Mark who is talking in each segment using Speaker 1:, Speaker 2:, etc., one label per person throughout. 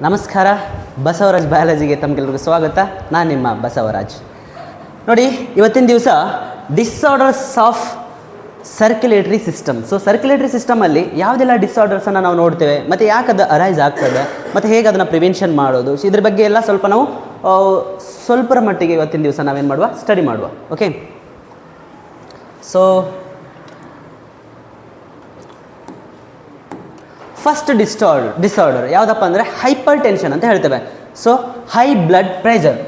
Speaker 1: ನಮಸ್ಕಾರ, ಬಸವರಾಜ್ ಬಯಾಲಜಿಗೆ ತಮಗೆಲ್ಲರಿಗೂ ಸ್ವಾಗತ. ನಾನು ನಿಮ್ಮ ಬಸವರಾಜ್. ನೋಡಿ, ಇವತ್ತಿನ ದಿವಸ disorders of circulatory system. So circulatory ಸಿಸ್ಟಮಲ್ಲಿ ಯಾವುದೆಲ್ಲ ಡಿಸಾರ್ಡರ್ಸನ್ನು ನಾವು ನೋಡ್ತೇವೆ, ಮತ್ತು ಯಾಕೆ ಅದು ಅರೈಸ್ ಆಗ್ತದೆ, ಮತ್ತು ಹೇಗೆ ಅದನ್ನು ಪ್ರಿವೆನ್ಷನ್ ಮಾಡೋದು, ಸೊ ಇದ್ರ ಬಗ್ಗೆ ಎಲ್ಲ ಸ್ವಲ್ಪ ನಾವು ಸ್ವಲ್ಪರ ಮಟ್ಟಿಗೆ ಇವತ್ತಿನ ದಿವಸ ನಾವೇನು ಮಾಡುವ, ಸ್ಟಡಿ ಮಾಡುವ. ಓಕೆ, ಫಸ್ಟ್ ಡಿಸಾರ್ಡರ್ ಯಾವುದಪ್ಪ ಅಂದರೆ ಹೈಪರ್ ಟೆನ್ಷನ್ ಅಂತ ಹೇಳ್ತೇವೆ. So high blood pressure.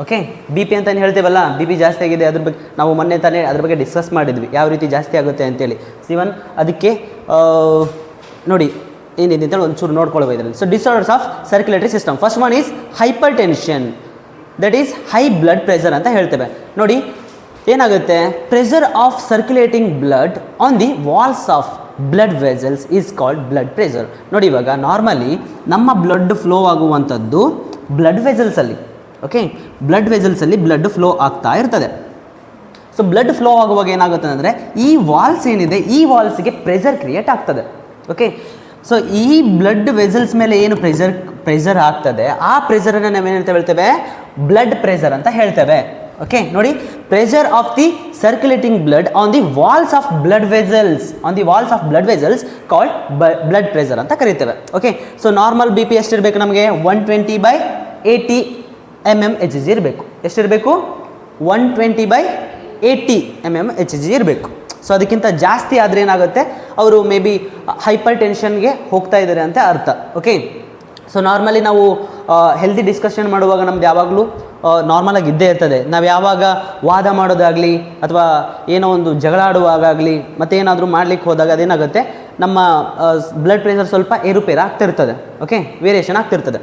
Speaker 1: Okay, B P ಅಂತ ಏನು ಹೇಳ್ತೇವಲ್ಲ, ಬಿ ಪಿ ಜಾಸ್ತಿ ಆಗಿದೆ, ಅದ್ರ ಬಗ್ಗೆ ನಾವು ಮೊನ್ನೆ ತಾನೇ ಅದ್ರ ಬಗ್ಗೆ ಡಿಸ್ಕಸ್ ಮಾಡಿದ್ವಿ, ಯಾವ ರೀತಿ ಜಾಸ್ತಿ ಆಗುತ್ತೆ ಅಂತೇಳಿ. ಇವನ್ ಅದಕ್ಕೆ ನೋಡಿ ಏನಿದೆ ಅಂತೇಳಿ ಒಂಚೂರು ನೋಡ್ಕೊಳ್ಬೋದು ಇದರಲ್ಲಿ. So disorders of circulatory system. First one is hypertension, that is high blood pressure ಅಂತ ಹೇಳ್ತೇವೆ. ನೋಡಿ ಏನಾಗುತ್ತೆ, pressure of circulating blood on the walls of blood vessels is called blood pressure. ನೋಡಿ, ಇವಾಗ ನಾರ್ಮಲಿ ನಮ್ಮ ಬ್ಲಡ್ ಫ್ಲೋ ಆಗುವಂಥದ್ದು blood ವೆಸಲ್ಸಲ್ಲಿ. Okay, blood ವೆಸಲ್ಸಲ್ಲಿ ಬ್ಲಡ್ ಫ್ಲೋ ಆಗ್ತಾ ಇರ್ತದೆ. ಸೊ ಬ್ಲಡ್ ಫ್ಲೋ ಆಗುವಾಗ ಏನಾಗುತ್ತೆ ಅಂದರೆ ಈ ವಾಲ್ಸ್ ಏನಿದೆ, ಈ ವಾಲ್ಸ್ಗೆ ಪ್ರೆಷರ್ ಕ್ರಿಯೇಟ್ ಆಗ್ತದೆ. ಓಕೆ, ಸೊ ಈ ಬ್ಲಡ್ ವೆಸಲ್ಸ್ ಮೇಲೆ ಏನು ಪ್ರೆಷರ್ ಆಗ್ತದೆ, ಆ ಪ್ರೆಷರನ್ನು ನಾವೇನಂತ ಹೇಳ್ತೇವೆ, ಬ್ಲಡ್ ಪ್ರೆಷರ್ ಅಂತ ಹೇಳ್ತೇವೆ. ಓಕೆ, ನೋಡಿ, pressure of the circulating blood on the walls of blood vessels called blood pressure ಅಂತ ಕರೀತೇವೆ. Okay, so normal B P ಎಷ್ಟಿರಬೇಕು ನಮಗೆ, 120/80 mmHg ಇರಬೇಕು. ಎಷ್ಟಿರಬೇಕು, 120/80 mmHg ಇರಬೇಕು. ಸೊ ಅದಕ್ಕಿಂತ ಜಾಸ್ತಿ ಆದರೆ ಏನಾಗುತ್ತೆ, ಅವರು ಮೇ ಬಿ ಹೈಪರ್ ಟೆನ್ಷನ್ಗೆ ಹೋಗ್ತಾ ಇದ್ದಾರೆ ಅಂತ ಅರ್ಥ. ಓಕೆ, ಸೊ ನಾರ್ಮಲಿ ನಾವು ಹೆಲ್ದಿ ಡಿಸ್ಕಷನ್ ಮಾಡುವಾಗ ನಮ್ದು ಯಾವಾಗಲೂ ನಾರ್ಮಲಾಗಿ ಇದ್ದೇ ಇರ್ತದೆ. ನಾವು ಯಾವಾಗ ವಾದ ಮಾಡೋದಾಗಲಿ ಅಥವಾ ಏನೋ ಒಂದು ಜಗಳಾಡುವಾಗಲಿ ಮತ್ತೇನಾದರೂ ಮಾಡ್ಲಿಕ್ಕೆ ಹೋದಾಗ ಅದೇನಾಗುತ್ತೆ, ನಮ್ಮ ಬ್ಲಡ್ ಪ್ರೆಷರ್ ಸ್ವಲ್ಪ ಏರುಪೇರು ಆಗ್ತಿರ್ತದೆ. ಓಕೆ, ವೇರಿಯೇಷನ್ ಆಗ್ತಿರ್ತದೆ.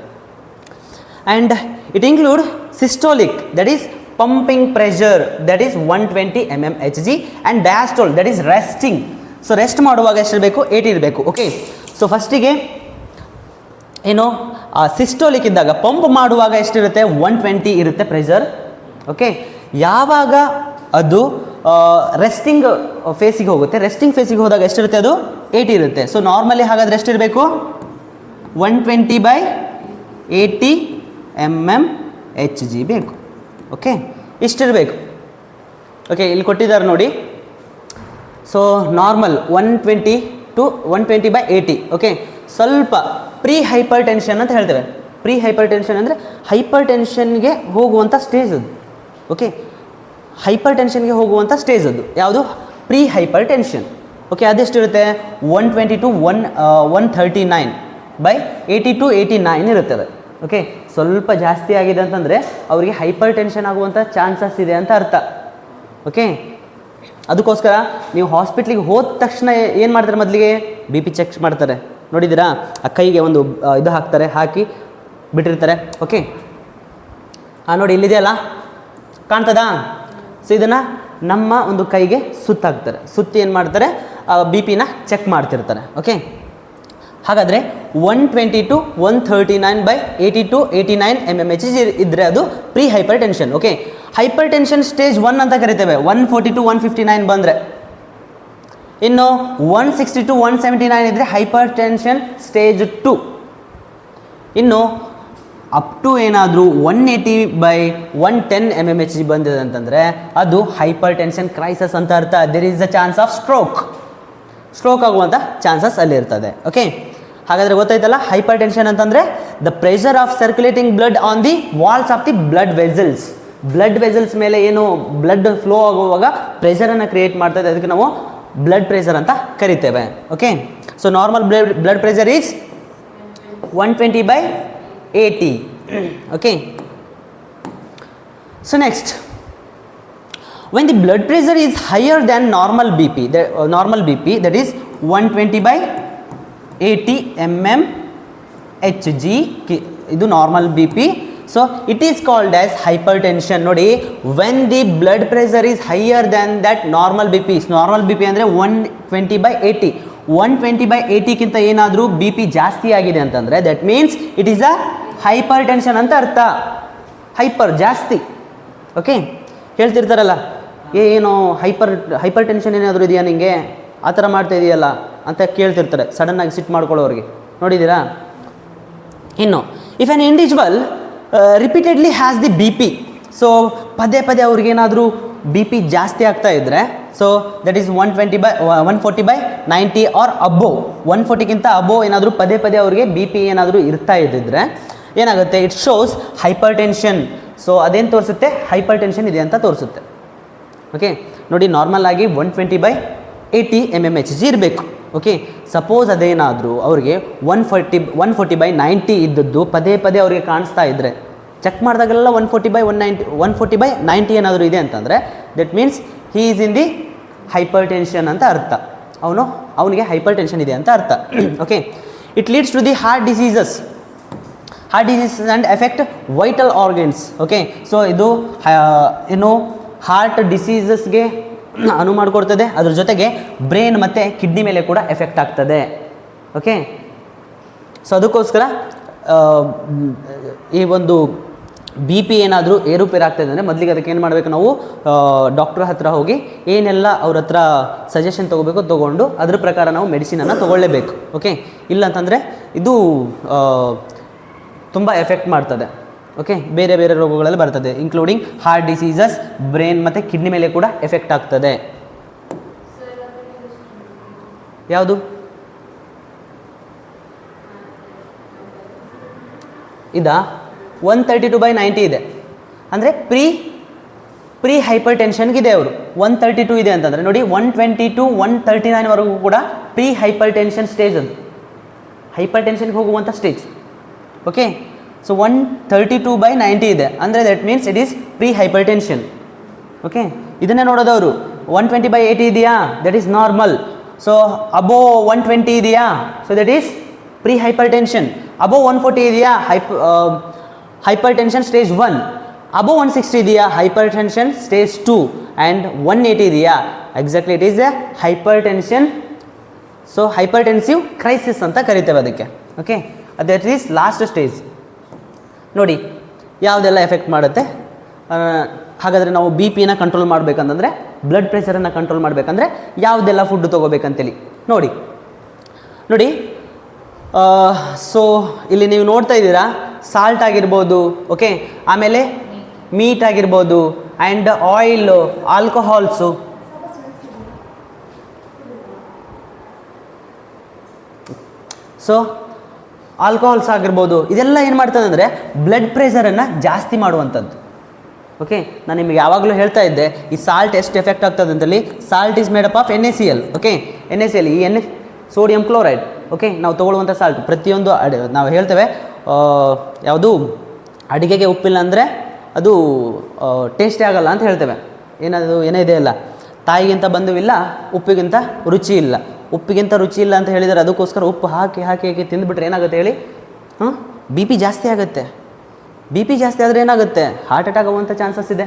Speaker 1: And it include systolic, that is pumping pressure, that is 120 mmHg, and diastole, that is resting. So rest ಮಾಡುವಾಗ ಎಷ್ಟಿರಬೇಕು, 80 ಇರಬೇಕು. ಓಕೆ, ಸೊ ಫಸ್ಟಿಗೆ ಏನು ಸಿಸ್ಟೋಲಿಕ್ ಇದ್ದಾಗ ಪಂಪ್ ಮಾಡುವಾಗ ಎಷ್ಟಿರುತ್ತೆ, 120 ಇರುತ್ತೆ ಪ್ರೆಷರ್. ಓಕೆ, ಯಾವಾಗ ಅದು ರೆಸ್ಟಿಂಗ್ ಫೇಸಿಗೆ ಹೋಗುತ್ತೆ, ರೆಸ್ಟಿಂಗ್ ಫೇಸಿಗೆ ಹೋದಾಗ ಎಷ್ಟಿರುತ್ತೆ, ಅದು 80 ಇರುತ್ತೆ. ಸೊ ನಾರ್ಮಲಿ ಹಾಗಾದರೆ ಎಷ್ಟಿರಬೇಕು, 120/80 mmHg ಬೇಕು. ಓಕೆ, ಇಷ್ಟಿರಬೇಕು. ಓಕೆ, ಇಲ್ಲಿ ಕೊಟ್ಟಿದ್ದಾರೆ ನೋಡಿ. So normal 120 to 120/80. ಓಕೆ, ಸ್ವಲ್ಪ ಪ್ರೀ ಹೈಪರ್ ಟೆನ್ಷನ್ ಅಂತ ಹೇಳ್ತೇವೆ. ಪ್ರೀ ಹೈಪರ್ ಟೆನ್ಷನ್ ಅಂದರೆ ಹೈಪರ್ ಟೆನ್ಷನ್ಗೆ ಹೋಗುವಂಥ ಸ್ಟೇಜ್ ಅದು. ಓಕೆ, ಹೈಪರ್ ಟೆನ್ಷನ್ಗೆ ಹೋಗುವಂಥ ಸ್ಟೇಜ್ ಅದು ಯಾವುದು, ಪ್ರೀ ಹೈಪರ್ ಟೆನ್ಷನ್. ಓಕೆ, ಅದೆಷ್ಟಿರುತ್ತೆ, 120 to 139/80 to 89 ಇರುತ್ತದೆ. ಓಕೆ, ಸ್ವಲ್ಪ ಜಾಸ್ತಿ ಆಗಿದೆ ಅಂತಂದರೆ ಅವರಿಗೆ ಹೈಪರ್ ಟೆನ್ಷನ್ ಆಗುವಂಥ ಚಾನ್ಸಸ್ ಇದೆ ಅಂತ ಅರ್ಥ. ಓಕೆ, ಅದಕ್ಕೋಸ್ಕರ ನೀವು ಹಾಸ್ಪಿಟ್ಲಿಗೆ ಹೋದ ತಕ್ಷಣ ಏನು ಮಾಡ್ತಾರೆ, ಮೊದಲಿಗೆ ಬಿ ಪಿ ಚೆಕ್ ಮಾಡ್ತಾರೆ. ನೋಡಿದ್ದೀರಾ, ಆ ಕೈಗೆ ಒಂದು ಇದು ಹಾಕ್ತಾರೆ, ಹಾಕಿ ಬಿಟ್ಟಿರ್ತಾರೆ. ಓಕೆ, ನೋಡಿ ಇಲ್ಲಿದೆಯಲ್ಲ, ಕಾಣ್ತದಾ? ಸೊ ಇದನ್ನು ನಮ್ಮ ಒಂದು ಕೈಗೆ ಸುತ್ತಾಕ್ತಾರೆ. ಸುತ್ತಿ ಏನು ಮಾಡ್ತಾರೆ, ಬಿ ಪಿನ ಚೆಕ್ ಮಾಡ್ತಿರ್ತಾರೆ. ಓಕೆ, ಹಾಗಾದರೆ 120 to 139/80 to 89 mmHg ಇದ್ದರೆ ಅದು pre hypertension. Okay, hypertension stage 1 ಅಂತ ಕರಿತೇವೆ. 140 to 159 ಬಂದರೆ, ಇನ್ನು 160 to 179 ಇದ್ದರೆ ಹೈಪರ್ ಟೆನ್ಷನ್ ಸ್ಟೇಜ್ 2. ಇನ್ನು ಅಪ್ ಟು ಏನಾದರೂ 180/110 mmHg ಬಂದಿದೆ ಅಂತಂದರೆ ಅದು ಹೈಪರ್ ಟೆನ್ಷನ್ ಕ್ರೈಸಸ್ ಅಂತ ಅರ್ಥ. There is a chance of stroke ಆಗುವಂಥ ಚಾನ್ಸಸ್ ಅಲ್ಲಿರ್ತದೆ. ಓಕೆ, ಹಾಗಾದರೆ ಗೊತ್ತಾಯ್ತಲ್ಲ, ಹೈಪರ್ ಟೆನ್ಷನ್ ಅಂತಂದರೆ the pressure of circulating blood on the walls of the blood vessels ಮೇಲೆ ಏನು ಬ್ಲಡ್ ಫ್ಲೋ ಆಗುವಾಗ ಪ್ರೆಷರನ್ನು ಕ್ರಿಯೇಟ್ ಮಾಡ್ತದೆ, ಅದಕ್ಕೆ ನಾವು ಬ್ಲಡ್ ಪ್ರೆಷರ್ ಅಂತ ಕರಿತೇವೆ. Okay, so normal blood pressure is 120/80. Okay, so next, when the blood pressure is higher than normal BP, that is 120/80 mmHg, ಇದು normal B P. So it is called as hypertension. ನೋಡಿ, when the blood pressure is higher than that normal B P ಅಂದರೆ 120/80. 120/80ಗಿಂತ ಏನಾದರೂ B P ಜಾಸ್ತಿ ಆಗಿದೆ ಅಂತಂದರೆ that means it is a hypertension ಅಂತ ಅರ್ಥ. ಹೈಪರ್ ಜಾಸ್ತಿ. ಓಕೆ, ಹೇಳ್ತಿರ್ತಾರಲ್ಲ, ಏನು ಹೈಪರ್ ಟೆನ್ಷನ್ ಏನಾದರೂ ಇದೆಯಾ ನಿಮಗೆ, ಆ ಥರ ಮಾಡ್ತಾ ಇದೆಯಲ್ಲ ಅಂತ ಕೇಳ್ತಿರ್ತಾರೆ ಸಡನ್ನಾಗಿ ಸಿಟ್ಟು ಮಾಡ್ಕೊಳ್ಳೋರಿಗೆ. ನೋಡಿದ್ದೀರಾ? ಇನ್ನು if an individual repeatedly has the B P, so ಪದೇ ಪದೇ ಅವ್ರಿಗೇನಾದರೂ ಬಿ ಪಿ ಜಾಸ್ತಿ ಆಗ್ತಾ ಇದ್ದರೆ, so that is 140/90 or above, 140ಗಿಂತ ಅಬೋವ್ ಏನಾದರೂ ಪದೇ ಪದೇ ಅವ್ರಿಗೆ ಬಿ ಪಿ ಏನಾದರೂ ಇರ್ತಾ ಇದ್ದಿದ್ರೆ ಏನಾಗುತ್ತೆ, it shows hypertension. So ಅದೇನು ತೋರಿಸುತ್ತೆ, ಹೈಪರ್ ಟೆನ್ಷನ್ ಇದೆ ಅಂತ ತೋರಿಸುತ್ತೆ. ಓಕೆ, ನೋಡಿ ನಾರ್ಮಲ್ ಆಗಿ 120/80 mmHg ಇರಬೇಕು. ಓಕೆ, ಸಪೋಸ್ ಅದೇನಾದರೂ ಅವ್ರಿಗೆ 140/90 ಇದ್ದದ್ದು ಪದೇ ಪದೇ ಅವ್ರಿಗೆ ಕಾಣಿಸ್ತಾ ಇದ್ದರೆ, ಚೆಕ್ ಮಾಡಿದಾಗೆಲ್ಲ 140/90 ಏನಾದರೂ ಇದೆ ಅಂತಂದರೆ that means he is in the hypertension ಅಂತ ಅರ್ಥ. ಅವನಿಗೆ ಹೈಪರ್ ಟೆನ್ಷನ್ ಇದೆ ಅಂತ ಅರ್ಥ. Okay, it leads to the heart diseases and effect vital organs. Okay, so ಇದು ಏನು ಹಾರ್ಟ್ ಡಿಸೀಸಸ್ಗೆ ಅನುವು ಮಾಡಿಕೊಡ್ತದೆ, ಅದ್ರ ಜೊತೆಗೆ ಬ್ರೈನ್ ಮತ್ತು ಕಿಡ್ನಿ ಮೇಲೆ ಕೂಡ ಎಫೆಕ್ಟ್ ಆಗ್ತದೆ. ಓಕೆ, ಸೊ ಅದಕ್ಕೋಸ್ಕರ ಈ ಒಂದು ಬಿ ಪಿ ಏನಾದರೂ ಏರುಪೇರು ಆಗ್ತಾಯಿದೆ ಅಂದರೆ ಮೊದಲಿಗೆ ಅದಕ್ಕೆ ಏನು ಮಾಡಬೇಕು, ನಾವು ಡಾಕ್ಟ್ರ್ ಹತ್ರ ಹೋಗಿ ಏನೆಲ್ಲ ಅವ್ರ ಹತ್ರ ಸಜೆಷನ್ ತೊಗೋಬೇಕು, ತೊಗೊಂಡು ಅದ್ರ ಪ್ರಕಾರ ನಾವು ಮೆಡಿಸಿನನ್ನು ತೊಗೊಳ್ಳೇಬೇಕು. ಓಕೆ, ಇಲ್ಲ ಅಂತಂದರೆ ಇದು ತುಂಬ ಎಫೆಕ್ಟ್ ಮಾಡ್ತದೆ. ಓಕೆ, ಬೇರೆ ಬೇರೆ ರೋಗಗಳೆಲ್ಲ ಬರ್ತದೆ, ಇನ್ಕ್ಲೂಡಿಂಗ್ ಹಾರ್ಟ್ ಡಿಸೀಸಸ್, ಬ್ರೈನ್ ಮತ್ತು ಕಿಡ್ನಿ ಮೇಲೆ ಕೂಡ ಎಫೆಕ್ಟ್ ಆಗ್ತದೆ. ಯಾವುದು ಇದಾ 132/90 ಇದೆ ಅಂದರೆ ಪ್ರೀ ಹೈಪರ್ ಟೆನ್ಷನ್ಗಿದೆ. ಅವರು 132 ಇದೆ ಅಂತಂದರೆ ನೋಡಿ 120 to 139ವರೆಗೂ ಕೂಡ ಪ್ರೀ ಹೈಪರ್ ಟೆನ್ಷನ್ ಸ್ಟೇಜ್, ಅದು ಹೈಪರ್ ಟೆನ್ಷನ್ಗೆ ಹೋಗುವಂಥ ಸ್ಟೇಜ್. ಓಕೆ, ಸೊ 132/90 ಇದೆ ಅಂದರೆ that means it is pre hypertension. Okay, ಇದನ್ನೇ ನೋಡೋದವರು 120/80 ಇದೆಯಾ, that is normal. So above 120 ಇದೆಯಾ, so that is pre hypertension. Above 140 ಇದೆಯಾ, ಹೈಪರ್ ಟೆನ್ಷನ್ ಸ್ಟೇಜ್ 1. ಅಬೋವ್ 160 ಇದೆಯಾ, ಹೈಪರ್ ಟೆನ್ಷನ್ ಸ್ಟೇಜ್ 2. ಆ್ಯಂಡ್ 180 ಇದೆಯಾ, exactly it is a hypertension. So hypertensive crisis ಅಂತ ಕರಿತೇವೆ ಅದಕ್ಕೆ. Okay, that is last stage. ನೋಡಿ ಯಾವುದೆಲ್ಲ effect ಮಾಡುತ್ತೆ. ಹಾಗಾದರೆ ನಾವು ಬಿ ಪಿನ ಕಂಟ್ರೋಲ್ ಮಾಡಬೇಕಂತಂದರೆ, ಬ್ಲಡ್ ಪ್ರೆಷರನ್ನು ಕಂಟ್ರೋಲ್ ಮಾಡಬೇಕಂದ್ರೆ ಯಾವುದೆಲ್ಲ ಫುಡ್ ತೊಗೋಬೇಕಂತೇಳಿ ನೋಡಿ. ಸೊ ಇಲ್ಲಿ ನೀವು ನೋಡ್ತಾ ಇದ್ದೀರಾ, ಸಾಲ್ಟ್ ಆಗಿರ್ಬೋದು, ಓಕೆ, ಆಮೇಲೆ ಮೀಟ್ ಆಗಿರ್ಬೋದು, ಆ್ಯಂಡ್ ಆಯಿಲು, ಆಲ್ಕೋಹಾಲ್ಸು, ಸೊ ಆಲ್ಕೋಹಾಲ್ಸ್ ಆಗಿರ್ಬೋದು, ಇದೆಲ್ಲ ಏನು ಮಾಡ್ತದೆ ಅಂದರೆ ಬ್ಲಡ್ ಪ್ರೆಷರನ್ನು ಜಾಸ್ತಿ ಮಾಡುವಂಥದ್ದು. ಓಕೆ, ನಾನು ನಿಮಗೆ ಯಾವಾಗಲೂ ಹೇಳ್ತಾ ಇದ್ದೆ ಈ ಸಾಲ್ಟ್ ಎಷ್ಟು ಎಫೆಕ್ಟ್ ಆಗ್ತದೆ ಅಂತೇಳಿ. Salt is made up of NaCl. Okay, NaCl ಈ ಸೋಡಿಯಂ ಕ್ಲೋರೈಡ್. ಓಕೆ, ನಾವು ತೊಗೊಳ್ಳುವಂಥ ಸಾಲ್ಟ್ ಪ್ರತಿಯೊಂದು ನಾವು ಹೇಳ್ತೇವೆ ಯಾವುದು ಅಡಿಗೆಗೆ ಉಪ್ಪಿಲ್ಲ ಅಂದರೆ ಅದು ಟೇಸ್ಟೇ ಆಗಲ್ಲ ಅಂತ ಹೇಳ್ತೇವೆ. ಏನದು ಏನೇ ಇದೆ ಅಲ್ಲ, ತಾಯಿಗಿಂತ ಬಂಧುವಿಲ್ಲ, ಉಪ್ಪಿಗಿಂತ ರುಚಿ ಇಲ್ಲ. ಉಪ್ಪಿಗಿಂತ ರುಚಿ ಇಲ್ಲ ಅಂತ ಹೇಳಿದರೆ ಅದಕ್ಕೋಸ್ಕರ ಉಪ್ಪು ಹಾಕಿ ಹಾಕಿ ಹಾಕಿ ತಿಂದುಬಿಟ್ರೆ ಏನಾಗುತ್ತೆ ಹೇಳಿ, ಬಿ ಪಿ ಜಾಸ್ತಿ ಆಗುತ್ತೆ. ಬಿ ಪಿ ಜಾಸ್ತಿ ಆದರೆ ಏನಾಗುತ್ತೆ, ಹಾರ್ಟ್ ಅಟ್ಯಾಕ್ ಆಗುವಂಥ ಚಾನ್ಸಸ್ ಇದೆ,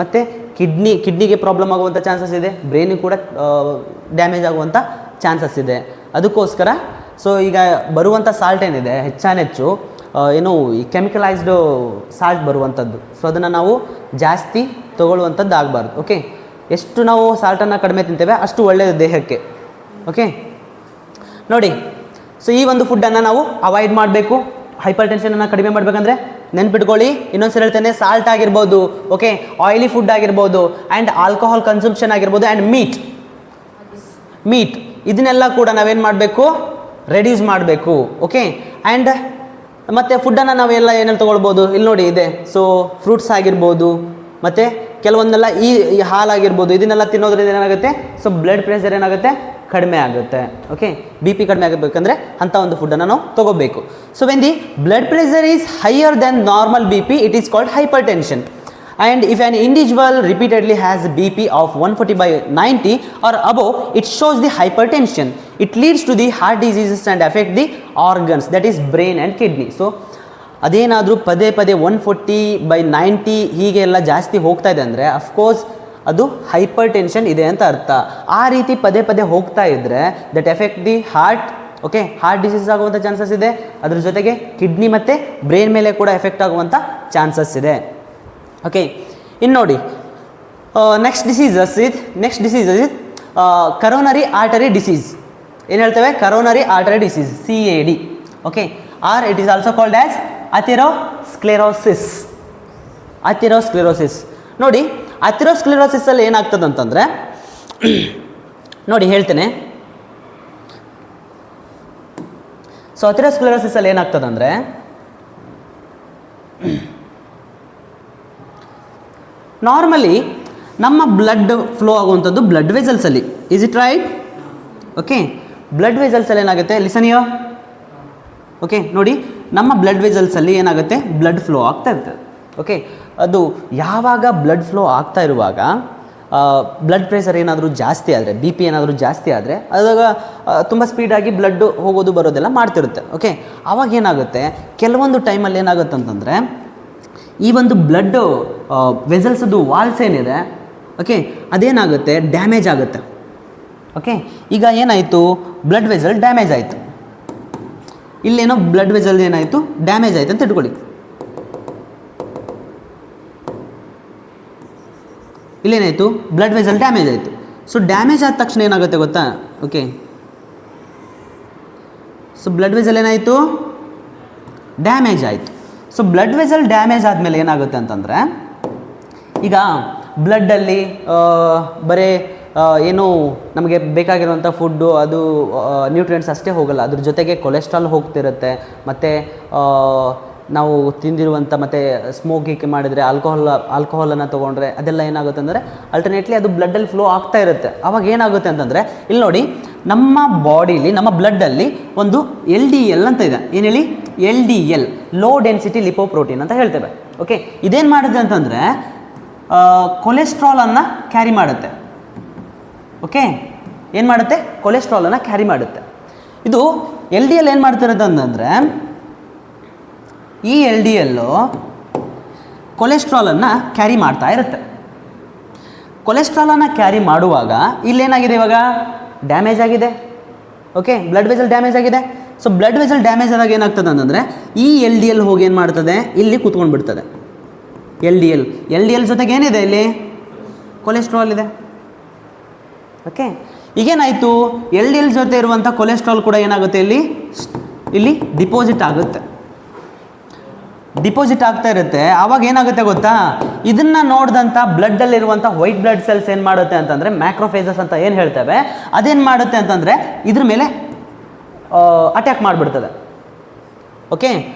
Speaker 1: ಮತ್ತು ಕಿಡ್ನಿಗೆ ಪ್ರಾಬ್ಲಮ್ ಆಗುವಂಥ ಚಾನ್ಸಸ್ ಇದೆ, ಬ್ರೈನಿಗೆ ಕೂಡ ಡ್ಯಾಮೇಜ್ ಆಗುವಂಥ ಚಾನ್ಸಸ್ ಇದೆ. ಅದಕ್ಕೋಸ್ಕರ ಸೊ ಈಗ ಬರುವಂಥ ಸಾಲ್ಟ್ ಏನಿದೆ ಹೆಚ್ಚಾನೆಚ್ಚು ಏನು ಈ ಕೆಮಿಕಲೈಸ್ಡು ಸಾಲ್ಟ್ ಬರುವಂಥದ್ದು. ಸೊ ಅದನ್ನು ನಾವು ಜಾಸ್ತಿ ತೊಗೊಳ್ಳುವಂಥದ್ದು ಆಗಬಾರ್ದು. ಓಕೆ, ಎಷ್ಟು ನಾವು ಸಾಲ್ಟನ್ನು ಕಡಿಮೆ ತಿಂತೇವೆ ಅಷ್ಟು ಒಳ್ಳೆಯದು ದೇಹಕ್ಕೆ. ಓಕೆ, ನೋಡಿ, ಸೊ ಈ ಒಂದು ಫುಡ್ಡನ್ನು ನಾವು ಅವಾಯ್ಡ್ ಮಾಡಬೇಕು. ಹೈಪರ್ ಟೆನ್ಷನನ್ನು ಕಡಿಮೆ ಮಾಡಬೇಕಂದ್ರೆ ನೆನ್ಪಿಟ್ಕೊಳ್ಳಿ, ಇನ್ನೊಂದ್ಸರಿ ಹೇಳ್ತೇನೆ, ಸಾಲ್ಟ್ ಆಗಿರ್ಬೋದು, ಓಕೆ, ಆಯಿಲಿ ಫುಡ್ ಆಗಿರ್ಬೋದು, ಆ್ಯಂಡ್ ಆಲ್ಕೋಹಾಲ್ ಕನ್ಸಂಪ್ಷನ್ ಆಗಿರ್ಬೋದು, ಆ್ಯಂಡ್ ಮೀಟ್ ಇದನ್ನೆಲ್ಲ ಕೂಡ ನಾವೇನು ಮಾಡಬೇಕು, ರೆಡ್ಯೂಸ್ ಮಾಡಬೇಕು. ಓಕೆ, ಆ್ಯಂಡ್ ಮತ್ತು ಫುಡ್ಡನ್ನು ನಾವೆಲ್ಲ ಏನೆಲ್ಲ ತೊಗೊಳ್ಬೋದು, ಇಲ್ಲಿ ನೋಡಿ ಇದೆ. ಸೊ ಫ್ರೂಟ್ಸ್ ಆಗಿರ್ಬೋದು, ಮತ್ತು ಕೆಲವೊಂದೆಲ್ಲ ಈ ಹಾಲಾಗಿರ್ಬೋದು, ಇದನ್ನೆಲ್ಲ ತಿನ್ನೋದ್ರಿಂದ ಏನಾಗುತ್ತೆ, ಸೊ ಬ್ಲಡ್ ಪ್ರೆಷರ್ ಏನಾಗುತ್ತೆ, ಕಡಿಮೆ ಆಗುತ್ತೆ. ಓಕೆ, ಬಿ ಪಿ ಕಡಿಮೆ ಆಗಬೇಕಂದ್ರೆ ಅಂಥ ಒಂದು ಫುಡ್ಡನ್ನು ನಾವು ತೊಗೋಬೇಕು. So when the blood pressure is higher then normal B P, it is called hypertension. And if an individual repeatedly has BP of 140/90 or above, it shows the hypertension. It leads to the heart diseases and affect the organs, that is brain and kidney. So ಅದೇನಾದರೂ ಪದೇ ಪದೇ 140/90 ಹೀಗೆಲ್ಲ ಜಾಸ್ತಿ ಹೋಗ್ತಾ ಇದೆ ಅಂದರೆ of course ಅದು hyper tension ಇದೆ ಅಂತ ಅರ್ಥ. ಆ ರೀತಿ ಪದೇ ಪದೇ ಹೋಗ್ತಾ ಇದ್ದರೆ that effect the heart. Okay, heart disease ಆಗುವಂಥ ಚಾನ್ಸಸ್ ಇದೆ, ಅದ್ರ ಜೊತೆಗೆ ಕಿಡ್ನಿ ಮತ್ತು ಬ್ರೈನ್ ಮೇಲೆ ಕೂಡ ಎಫೆಕ್ಟ್ ಆಗುವಂಥ ಚಾನ್ಸಸ್ ಇದೆ. ಓಕೆ, ಇನ್ನು ನೋಡಿ, next diseases is coronary artery disease. ಏನು ಹೇಳ್ತೇವೆ, coronary artery disease, CAD. Okay, or it is also called as atherosclerosis. Atherosclerosis ನೋಡಿ, ಅಥೆರೋಸ್ಕ್ಲೆರೋಸಿಸಲ್ಲಿ ಏನಾಗ್ತದೆ ಅಂತಂದರೆ ನೋಡಿ ಹೇಳ್ತೇನೆ. ಸೊ ಅಥೆರೋಸ್ಕ್ಲೆರೋಸಿಸಲ್ಲಿ ಏನಾಗ್ತದೆ ಅಂದರೆ ನಾರ್ಮಲಿ ನಮ್ಮ ಬ್ಲಡ್ ಫ್ಲೋ ಆಗುವಂಥದ್ದು ಬ್ಲಡ್ ವೆಸಲ್ಸಲ್ಲಿ. Is it right? Okay, blood ವೆಸಲ್ಸಲ್ಲಿ ಏನಾಗುತ್ತೆ, ಲಿಸನ್ ಹಿಯರ್. ಓಕೆ ನೋಡಿ, ನಮ್ಮ ಬ್ಲಡ್ ವೆಸಲ್ಸಲ್ಲಿ ಏನಾಗುತ್ತೆ, ಬ್ಲಡ್ ಫ್ಲೋ ಆಗ್ತಾ ಇರ್ತದೆ. ಓಕೆ, ಅದು ಯಾವಾಗ ಬ್ಲಡ್ ಫ್ಲೋ ಆಗ್ತಾ ಇರುವಾಗ ಬ್ಲಡ್ ಪ್ರೆಷರ್ ಏನಾದರೂ ಜಾಸ್ತಿ ಆದರೆ, ಬಿ ಪಿ ಏನಾದರೂ ಜಾಸ್ತಿ ಆದರೆ ಅದಾಗ ತುಂಬ ಸ್ಪೀಡಾಗಿ ಬ್ಲಡ್ಡು ಹೋಗೋದು ಬರೋದೆಲ್ಲ ಮಾಡ್ತಿರುತ್ತೆ. ಓಕೆ, ಆವಾಗ ಏನಾಗುತ್ತೆ, ಕೆಲವೊಂದು ಟೈಮಲ್ಲಿ ಏನಾಗುತ್ತೆ ಅಂತಂದರೆ ಈ ಒಂದು ಬ್ಲಡ್ ವೆಸಲ್ಸದ್ದು ವಾಲ್ಸ್ ಏನಿದೆ, ಓಕೆ, ಅದೇನಾಗುತ್ತೆ, ಡ್ಯಾಮೇಜ್ ಆಗುತ್ತೆ. ಓಕೆ, ಈಗ ಏನಾಯಿತು, ಬ್ಲಡ್ ವೆಸಲ್ ಡ್ಯಾಮೇಜ್ ಆಯಿತು. ಇಲ್ಲೇನೋ ಬ್ಲಡ್ ವೆಸಲ್ ಏನಾಯಿತು, ಡ್ಯಾಮೇಜ್ ಆಯಿತು ಅಂತ ಇಟ್ಕೊಳ್ಳಿ. ಇಲ್ಲೇನಾಯಿತು, ಬ್ಲಡ್ ವೆಸಲ್ ಡ್ಯಾಮೇಜ್ ಆಯಿತು. ಸೊ ಡ್ಯಾಮೇಜ್ ಆದ ತಕ್ಷಣ ಏನಾಗುತ್ತೆ ಗೊತ್ತಾ? ಓಕೆ, ಸೊ ಬ್ಲಡ್ ವೆಸಲ್ ಏನಾಯಿತು, ಡ್ಯಾಮೇಜ್ ಆಯಿತು. ಸೊ ಬ್ಲಡ್ ವೆಸಲ್ ಡ್ಯಾಮೇಜ್ ಆದಮೇಲೆ ಏನಾಗುತ್ತೆ ಅಂತಂದರೆ, ಈಗ ಬ್ಲಡ್ಡಲ್ಲಿ ಬರೀ ಏನು ನಮಗೆ ಬೇಕಾಗಿರುವಂಥ ಫುಡ್ಡು ಅದು ನ್ಯೂಟ್ರಿಯೆಂಟ್ಸ್ ಅಷ್ಟೇ ಹೋಗಲ್ಲ, ಅದ್ರ ಜೊತೆಗೆ ಕೊಲೆಸ್ಟ್ರಾಲ್ ಹೋಗ್ತಿರುತ್ತೆ. ಮತ್ತು ನಾವು ತಿಂದಿರುವಂಥ ಮತ್ತು ಸ್ಮೋಕಿಂಗ್ ಮಾಡಿದರೆ ಆಲ್ಕೋಹಾಲನ್ನು ತೊಗೊಂಡ್ರೆ ಅದೆಲ್ಲ ಏನಾಗುತ್ತೆ ಅಂದರೆ ಅಲ್ಟರ್ನೇಟ್ಲಿ ಅದು ಬ್ಲಡ್ಡಲ್ಲಿ ಫ್ಲೋ ಆಗ್ತಾ ಇರುತ್ತೆ. ಆವಾಗ ಏನಾಗುತ್ತೆ ಅಂತಂದರೆ, ಇಲ್ಲಿ ನೋಡಿ, ನಮ್ಮ ಬಾಡೀಲಿ, ನಮ್ಮ ಬ್ಲಡ್ಡಲ್ಲಿ ಒಂದು LDL ಅಂತ ಇದೆ. ಏನು ಹೇಳಿ? LDL, ಲೋ ಡೆನ್ಸಿಟಿ ಲಿಪೋಪ್ರೋಟೀನ್ ಅಂತ ಹೇಳ್ತೇವೆ. ಓಕೆ, ಇದೇನು ಮಾಡುತ್ತೆ ಅಂತಂದರೆ ಕೊಲೆಸ್ಟ್ರಾಲನ್ನು ಕ್ಯಾರಿ ಮಾಡುತ್ತೆ. ಓಕೆ, ಏನು ಮಾಡುತ್ತೆ, ಕೊಲೆಸ್ಟ್ರಾಲನ್ನು ಕ್ಯಾರಿ ಮಾಡುತ್ತೆ. ಇದು LDL ಏನು ಮಾಡ್ತಿರುತ್ತೆ ಅಂತಂದರೆ, ಈ LDL ಕೊಲೆಸ್ಟ್ರಾಲನ್ನು ಕ್ಯಾರಿ ಮಾಡ್ತಾ ಇರುತ್ತೆ. ಕೊಲೆಸ್ಟ್ರಾಲನ್ನು ಕ್ಯಾರಿ ಮಾಡುವಾಗ ಇಲ್ಲೇನಾಗಿದೆ, ಇವಾಗ ಡ್ಯಾಮೇಜ್ ಆಗಿದೆ. ಓಕೆ, ಬ್ಲಡ್ ವೆಸಲ್ ಡ್ಯಾಮೇಜ್ ಆಗಿದೆ. ಸೊ ಬ್ಲಡ್ ವೆಸಲ್ ಡ್ಯಾಮೇಜ್ ಆದಾಗ ಏನಾಗ್ತದೆ ಅಂತಂದರೆ ಈ LDL ಹೋಗಿ ಏನು ಮಾಡ್ತದೆ, ಇಲ್ಲಿ ಕೂತ್ಕೊಂಡು ಬಿಡ್ತದೆ. LDL ಜೊತೆಗೆ ಏನಿದೆ, ಇಲ್ಲಿ ಕೊಲೆಸ್ಟ್ರಾಲ್ ಇದೆ. ಓಕೆ, ಈಗೇನಾಯಿತು, LDL ಜೊತೆ ಇರುವಂಥ ಕೊಲೆಸ್ಟ್ರಾಲ್ ಕೂಡ ಏನಾಗುತ್ತೆ, ಇಲ್ಲಿ ಡಿಪಾಸಿಟ್ ಆಗುತ್ತೆ. ಡಿಪಾಸಿಟ್ ಆಗ್ತಾ ಇರುತ್ತೆ. ಆವಾಗ ಏನಾಗುತ್ತೆ ಗೊತ್ತಾ, ಇದನ್ನು ನೋಡಿದಂಥ ಬ್ಲಡ್ಡಲ್ಲಿರುವಂಥ ವೈಟ್ ಬ್ಲಡ್ ಸೆಲ್ಸ್ ಏನು ಮಾಡುತ್ತೆ ಅಂತಂದರೆ, ಮ್ಯಾಕ್ರೋಫೇಜಸ್ ಅಂತ ಏನು ಹೇಳ್ತೇವೆ, ಅದೇನು ಮಾಡುತ್ತೆ ಅಂತಂದರೆ ಇದ್ರ ಮೇಲೆ ಅಟ್ಯಾಕ್ ಮಾಡಿಬಿಡ್ತದೆ. ಓಕೆ,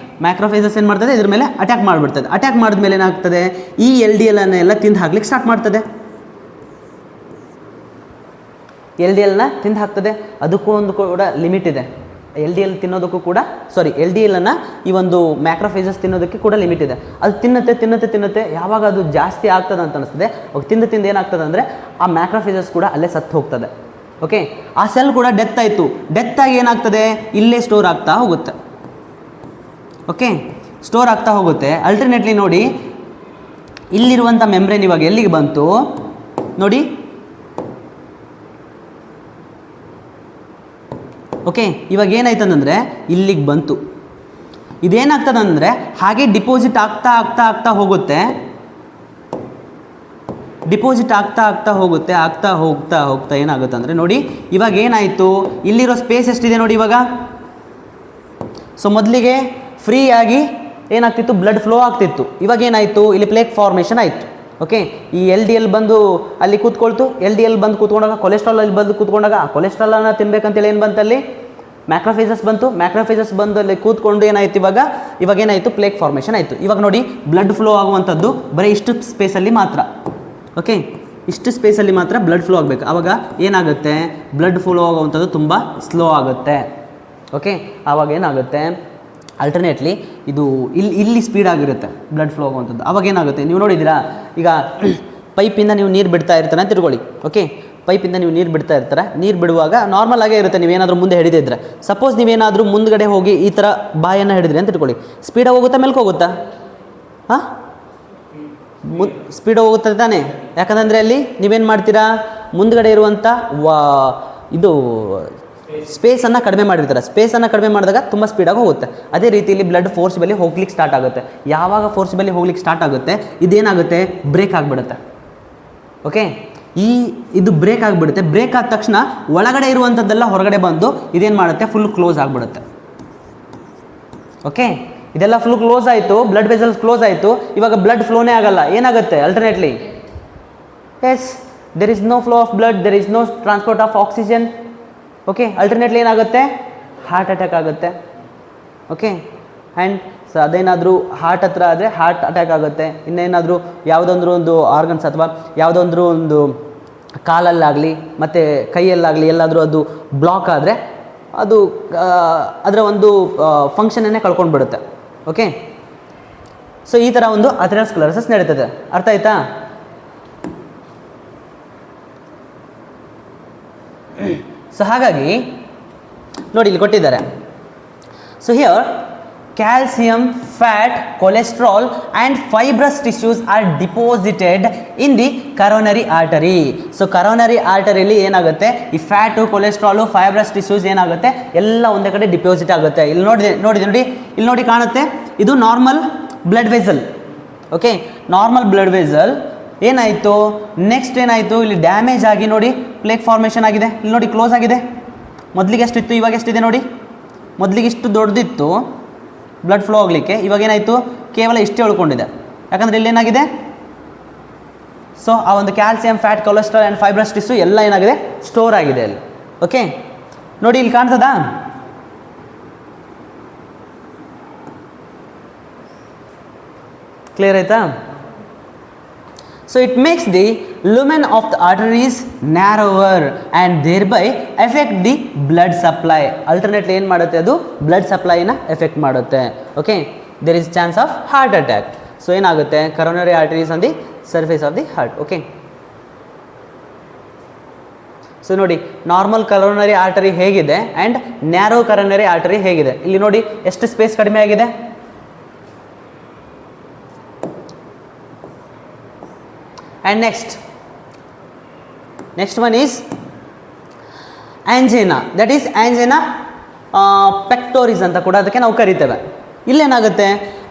Speaker 1: ಮ್ಯಾಕ್ರೋಫೇಜಸ್ ಏನು ಮಾಡ್ತದೆ, ಇದ್ರ ಮೇಲೆ ಅಟ್ಯಾಕ್ ಮಾಡಿಬಿಡ್ತದೆ. ಅಟ್ಯಾಕ್ ಮಾಡಿದ್ಮೇಲೆ ಏನಾಗ್ತದೆ, ಈ LDL ಎಲ್ಲ ತಿಂದು ಹಾಕ್ಲಿಕ್ಕೆ ಸ್ಟಾರ್ಟ್ ಮಾಡ್ತದೆ. LDLನ ತಿಂದು ಹಾಕ್ತದೆ. ಅದಕ್ಕೂ ಒಂದು ಕೂಡ ಲಿಮಿಟ್ ಇದೆ. LDL ತಿನ್ನೋದಕ್ಕೂ ಕೂಡ LDLನ್ನು ಈ ಒಂದು ಮ್ಯಾಕ್ರೋಫೇಜಸ್ ತಿನ್ನೋದಕ್ಕೆ ಕೂಡ ಲಿಮಿಟ್ ಇದೆ. ಅದು ತಿನ್ನುತ್ತೆ. ಯಾವಾಗ ಅದು ಜಾಸ್ತಿ ಆಗ್ತದೆ ಅಂತ ಅನಿಸ್ತದೆ, ಅವಾಗ ತಿಂದು ಏನಾಗ್ತದೆ ಅಂದರೆ ಆ ಮ್ಯಾಕ್ರೋಫೇಜಸ್ ಕೂಡ ಅಲ್ಲೇ ಸತ್ತು ಹೋಗ್ತದೆ. ಓಕೆ, ಆ ಸೆಲ್ ಕೂಡ ಡೆತ್ ಆಯಿತು. ಡೆತ್ ಆಗಿ ಏನಾಗ್ತದೆ, ಇಲ್ಲೇ ಸ್ಟೋರ್ ಆಗ್ತಾ ಹೋಗುತ್ತೆ. ಓಕೆ, ಸ್ಟೋರ್ ಆಗ್ತಾ ಹೋಗುತ್ತೆ. ಅಲ್ಟರ್ನೇಟ್ಲಿ ನೋಡಿ, ಇಲ್ಲಿರುವಂಥ ಮೆಂಬ್ರೇನ್ ಇವಾಗ ಎಲ್ಲಿಗೆ ಬಂತು ನೋಡಿ. ಓಕೆ, ಇವಾಗ ಏನಾಯ್ತಂದರೆ ಇಲ್ಲಿಗೆ ಬಂತು. ಇದೇನಾಗ್ತದಂದರೆ ಹಾಗೆ ಡಿಪಾಸಿಟ್ ಆಗ್ತಾ ಹೋಗುತ್ತೆ. ಡಿಪಾಸಿಟ್ ಆಗ್ತಾ ಹೋಗ್ತಾ ಏನಾಗುತ್ತೆ ಅಂದರೆ ನೋಡಿ, ಇವಾಗ ಏನಾಯಿತು, ಇಲ್ಲಿರೋ ಸ್ಪೇಸ್ ಎಷ್ಟಿದೆ ನೋಡಿ ಇವಾಗ. ಸೊ ಮೊದಲಿಗೆ ಫ್ರೀ ಆಗಿ ಏನಾಗ್ತಿತ್ತು, ಬ್ಲಡ್ ಫ್ಲೋ ಆಗ್ತಿತ್ತು. ಇವಾಗ ಏನಾಯಿತು, ಇಲ್ಲಿ ಪ್ಲೇಕ್ ಫಾರ್ಮೇಷನ್ ಆಯಿತು. ಓಕೆ, ಈ LDL ಬಂದು ಅಲ್ಲಿ ಕೂತ್ಕೊಳ್ತು. LDL ಬಂದು ಕೂತ್ಕೊಂಡಾಗ ಕೊಲೆಸ್ಟ್ರಾಲ್ ಅಲ್ಲಿ ಬಂದು ಕೂತ್ಕೊಂಡಾಗ ಆ ಕೊಲೆಸ್ಟ್ರಾಲನ್ನು ತಿನ್ಬೇಕಂತೇಳಿ ಏನು ಬಂತಲ್ಲಿ, ಮ್ಯಾಕ್ರೋಫೇಜಸ್ ಬಂತು. ಮ್ಯಾಕ್ರೋಫೇಜಸ್ ಬಂದು ಅಲ್ಲಿ ಕೂತ್ಕೊಂಡು ಏನಾಯಿತು, ಇವಾಗ ಏನಾಯಿತು, ಪ್ಲೇಕ್ ಫಾರ್ಮೇಷನ್ ಆಯಿತು. ಇವಾಗ ನೋಡಿ, ಬ್ಲಡ್ ಫ್ಲೋ ಆಗುವಂಥದ್ದು ಬರೀ ಇಷ್ಟು ಸ್ಪೇಸಲ್ಲಿ ಮಾತ್ರ. ಓಕೆ, ಇಷ್ಟು ಸ್ಪೇಸಲ್ಲಿ ಮಾತ್ರ ಬ್ಲಡ್ ಫ್ಲೋ ಆಗಬೇಕು. ಆವಾಗ ಏನಾಗುತ್ತೆ, ಬ್ಲಡ್ ಫ್ಲೋ ಆಗುವಂಥದ್ದು ತುಂಬ ಸ್ಲೋ ಆಗುತ್ತೆ. ಓಕೆ, ಆವಾಗ ಏನಾಗುತ್ತೆ, ಅಲ್ಟರ್ನೇಟ್ಲಿ ಇದು ಇಲ್ಲಿ ಸ್ಪೀಡ್ ಆಗಿರುತ್ತೆ ಬ್ಲಡ್ ಫ್ಲೋ ಆಗುವಂಥದ್ದು. ಅವಾಗ ಏನಾಗುತ್ತೆ, ನೀವು ನೋಡಿದ್ದೀರಾ, ಈಗ ಪೈಪಿಂದ ನೀವು ನೀರು ಬಿಡ್ತಾ ಇರ್ತಾರೆ ಅಂತ ತಿಳ್ಕೊಳ್ಳಿ. ಓಕೆ, ಪೈಪಿಂದ ನೀವು ನೀರು ಬಿಡ್ತಾ ಇರ್ತಾರೆ. ನೀರು ಬಿಡುವಾಗ ನಾರ್ಮಲ್ ಆಗೇ ಇರುತ್ತೆ. ನೀವೇನಾದರೂ ಮುಂದೆ ಹಿಡಿದಿದ್ರೆ, ಸಪೋಸ್ ನೀವೇನಾದರೂ ಮುಂದ್ಗಡೆ ಹೋಗಿ ಈ ಥರ ಬಾಯನ್ನು ಹಿಡಿದ್ರಿ ಅಂತ ತಿಳ್ಕೊಳ್ಳಿ, ಸ್ಪೀಡಾಗಿ ಹೋಗುತ್ತಾ, ಮೇಲ್ಕೆ ಹೋಗುತ್ತಾ? ಹಾಂ, ಸ್ಪೀಡ್ ಹೋಗುತ್ತೆ ತಾನೇ. ಯಾಕಂದರೆ ಅಲ್ಲಿ ನೀವೇನು ಮಾಡ್ತೀರಾ, ಮುಂದ್ಗಡೆ ಇರುವಂಥ ಇದು ಸ್ಪೇಸನ್ನು ಕಡಿಮೆ ಮಾಡಿರ್ತಾರೆ. ಸ್ಪೇಸನ್ನು ಕಡಿಮೆ ಮಾಡಿದಾಗ ತುಂಬ ಸ್ಪೀಡಾಗಿ ಹೋಗುತ್ತೆ. ಅದೇ ರೀತಿಯಲ್ಲಿ ಬ್ಲಡ್ ಫೋರ್ಸ್ಬಲಿ ಹೋಗ್ಲಿಕ್ಕೆ ಸ್ಟಾರ್ಟ್ ಆಗುತ್ತೆ. ಯಾವಾಗ ಫೋರ್ಸ್ಬಲಿ ಹೋಗ್ಲಿಕ್ಕೆ ಸ್ಟಾರ್ಟ್ ಆಗುತ್ತೆ, ಇದೇನಾಗುತ್ತೆ, ಬ್ರೇಕ್ ಆಗಿಬಿಡುತ್ತೆ. ಓಕೆ, ಇದು ಬ್ರೇಕ್ ಆಗಿಬಿಡುತ್ತೆ. ಬ್ರೇಕ್ ಆದ ತಕ್ಷಣ ಒಳಗಡೆ ಇರುವಂಥದ್ದೆಲ್ಲ ಹೊರಗಡೆ ಬಂದು ಇದೇನು ಮಾಡುತ್ತೆ, ಫುಲ್ ಕ್ಲೋಸ್ ಆಗಿಬಿಡುತ್ತೆ. ಓಕೆ, ಇದೆಲ್ಲ ಫುಲ್ ಕ್ಲೋಸ್ ಆಯಿತು, ಬ್ಲಡ್ ವೆಸಲ್ಸ್ ಕ್ಲೋಸ್ ಆಯಿತು. ಇವಾಗ ಬ್ಲಡ್ ಫ್ಲೋನೇ ಆಗಲ್ಲ, ಏನಾಗುತ್ತೆ alternately? Yes, there is no flow of blood, there is no transport of oxygen. Okay, alternately ಏನಾಗುತ್ತೆ? ಹಾರ್ಟ್ ಅಟ್ಯಾಕ್ ಆಗುತ್ತೆ. ಓಕೆ, ಆ್ಯಂಡ್ ಸೊ ಅದೇನಾದರೂ ಹಾರ್ಟ್ ಹತ್ರ ಆದರೆ ಹಾರ್ಟ್ ಅಟ್ಯಾಕ್ ಆಗುತ್ತೆ. ಇನ್ನೇನಾದರೂ ಯಾವುದೊಂದು ಒಂದು ಆರ್ಗನ್ಸ್ ಅಥವಾ ಯಾವುದೊಂದು ಒಂದು ಕಾಲಲ್ಲಾಗಲಿ ಮತ್ತು ಕೈಯಲ್ಲಾಗಲಿ ಎಲ್ಲಾದರೂ ಅದು ಬ್ಲಾಕ್ ಆದರೆ ಅದು ಅದರ ಒಂದು ಫಂಕ್ಷನನ್ನೇ ಕಳ್ಕೊಂಡು ಬಿಡುತ್ತೆ. ಓಕೆ, ಸೊ ಈ ಥರ ಒಂದು ಅಥೆರೋಸ್ಕ್ಲೆರೋಸಿಸ್ ನಡೀತದೆ. ಅರ್ಥ ಆಯ್ತಾ? ಸೊ ಹಾಗಾಗಿ ನೋಡಿ ಇಲ್ಲಿ ಕೊಟ್ಟಿದ್ದಾರೆ. So here calcium, fat, cholesterol and fibrous tissues are deposited in the coronary artery. So coronary artery ಅಲ್ಲಿ ಏನಾಗುತ್ತೆ, ಈ ಫ್ಯಾಟು, ಕೊಲೆಸ್ಟ್ರಾಲು, ಫೈಬ್ರಸ್ ಟಿಶ್ಯೂಸ್ ಏನಾಗುತ್ತೆ ಎಲ್ಲ ಒಂದೇ ಕಡೆ ಡಿಪಾಸಿಟ್ ಆಗುತ್ತೆ. ಇಲ್ಲಿ ನೋಡಿ ಇಲ್ಲಿ ನೋಡಿ ಕಾಣುತ್ತೆ, ಇದು normal blood vessel. Okay, normal blood vessel ಏನಾಯಿತು, ನೆಕ್ಸ್ಟ್ ಏನಾಯಿತು, ಇಲ್ಲಿ ಡ್ಯಾಮೇಜ್ ಆಗಿ ನೋಡಿ ಪ್ಲೇಕ್ ಫಾರ್ಮೇಷನ್ ಆಗಿದೆ. ಇಲ್ಲಿ ನೋಡಿ ಕ್ಲೋಸ್ ಆಗಿದೆ. ಮೊದಲಿಗೆ ಎಷ್ಟಿತ್ತು, ಇವಾಗ ಎಷ್ಟಿದೆ ನೋಡಿ. ಮೊದಲಿಗೆ ಇಷ್ಟು ದೊಡ್ಡದಿತ್ತು ಬ್ಲಡ್ ಫ್ಲೋ ಆಗಲಿಕ್ಕೆ, ಇವಾಗ ಏನಾಯಿತು, ಕೇವಲ ಇಷ್ಟೇ ಉಳ್ಕೊಂಡಿದೆ. ಯಾಕಂದರೆ ಇಲ್ಲಿ ಏನಾಗಿದೆ, ಸೊ ಆ ಒಂದು calcium, fat, cholesterol and fibrous tissue ಎಲ್ಲ ಏನಾಗಿದೆ, ಸ್ಟೋರ್ ಆಗಿದೆ ಅಲ್ಲಿ. ಓಕೆ, ನೋಡಿ ಇಲ್ಲಿ ಕಾಣ್ತದಾ? ಕ್ಲಿಯರ್ ಆಯ್ತಾ? So it makes the lumen of the arteries narrower and thereby affect the blood supply. Alternately ಏನು ಮಾಡುತ್ತೆ, ಅದು ಬ್ಲಡ್ ಸಪ್ಲೈನ ಎಫೆಕ್ಟ್ ಮಾಡುತ್ತೆ. Okay, there is chance of heart attack. So ಏನಾಗುತ್ತೆ, coronary arteries on the surface of the heart. Okay, so ನೋಡಿ normal coronary artery ಹೇಗಿದೆ and narrow coronary artery ಹೇಗಿದೆ. ಇಲ್ಲಿ ನೋಡಿ ಎಷ್ಟು ಸ್ಪೇಸ್ ಕಡಿಮೆ ಆಗಿದೆ. And next one is angina. That is angina pectoris ಅಂತ ಕೂಡ ಅದಕ್ಕೆ ನಾವು ಕರಿತೇವೆ. ಇಲ್ಲೇನಾಗುತ್ತೆ,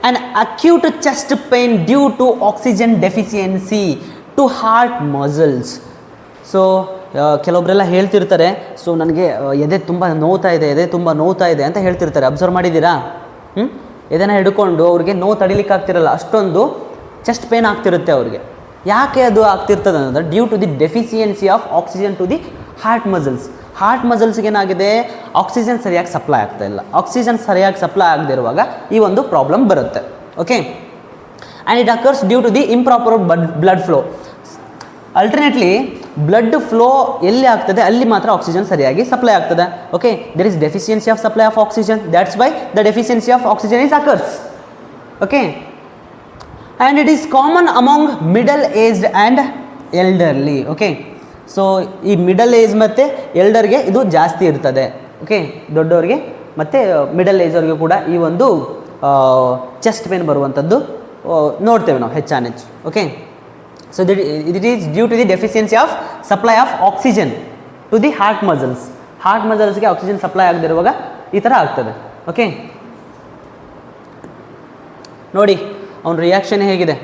Speaker 1: an acute chest pain due to oxygen deficiency to heart muscles. So ಕೆಲವೊಬ್ಬರೆಲ್ಲ ಹೇಳ್ತಿರ್ತಾರೆ, ಸೊ ನನಗೆ ಎದೆ ತುಂಬ ನೋವ್ತಾ ಇದೆ ಅಂತ ಹೇಳ್ತಿರ್ತಾರೆ. ಅಬ್ಸರ್ವ್ ಮಾಡಿದ್ದೀರಾ? ಎದೆನ ಹಿಡ್ಕೊಂಡು ಅವ್ರಿಗೆ ನೋವು ತಡಿಲಿಕ್ಕೆ ಆಗ್ತಿರಲ್ಲ, ಅಷ್ಟೊಂದು ಚೆಸ್ಟ್ ಪೇನ್ ಆಗ್ತಿರುತ್ತೆ ಅವ್ರಿಗೆ. ಯಾಕೆ ಅದು ಆಗ್ತಿರ್ತದೆ ಅಂದರೆ due to the deficiency of oxygen to the heart muscles. Heart ಮಸಲ್ಸ್ಗೆ ಏನಾಗಿದೆ, ಆಕ್ಸಿಜನ್ ಸರಿಯಾಗಿ ಸಪ್ಲೈ ಆಗ್ತಾ ಇಲ್ಲ. ಆಕ್ಸಿಜನ್ ಸರಿಯಾಗಿ ಸಪ್ಲೈ ಆಗದಿರುವಾಗ ಈ ಒಂದು ಪ್ರಾಬ್ಲಮ್ ಬರುತ್ತೆ. Okay, and it occurs due to the improper blood flow. Alternately blood flow ಎಲ್ಲಿ ಆಗ್ತದೆ ಅಲ್ಲಿ ಮಾತ್ರ ಆಕ್ಸಿಜನ್ ಸರಿಯಾಗಿ ಸಪ್ಲೈ ಆಗ್ತದೆ. Okay, there is deficiency of supply of oxygen, that's why the deficiency of oxygen is occurs. Okay, and it is common among middle aged and elderly. Okay, so ಈ middle age ಮತ್ತು ಎಲ್ಡರ್ಗೆ ಇದು ಜಾಸ್ತಿ ಇರ್ತದೆ. Okay, ದೊಡ್ಡವ್ರಿಗೆ ಮತ್ತು middle ಏಜವ್ರಿಗೆ ಕೂಡ ಈ ಒಂದು ಚೆಸ್ಟ್ ಪೇನ್ ಬರುವಂಥದ್ದು ನೋಡ್ತೇವೆ ನಾವು ಹೆಚ್ಚಾನೆಚ್ಚು. Okay, so it is due to the deficiency of supply of oxygen to the heart muscles. Heart ಮಸಲ್ಸ್ಗೆ ಆಕ್ಸಿಜನ್ ಸಪ್ಲೈ ಆಗದಿರುವಾಗ ಈ ಥರ ಆಗ್ತದೆ. ಓಕೆ, ನೋಡಿ ಅವನ ರಿಯಾಕ್ಷನ್ ಹೇಗಿದೆ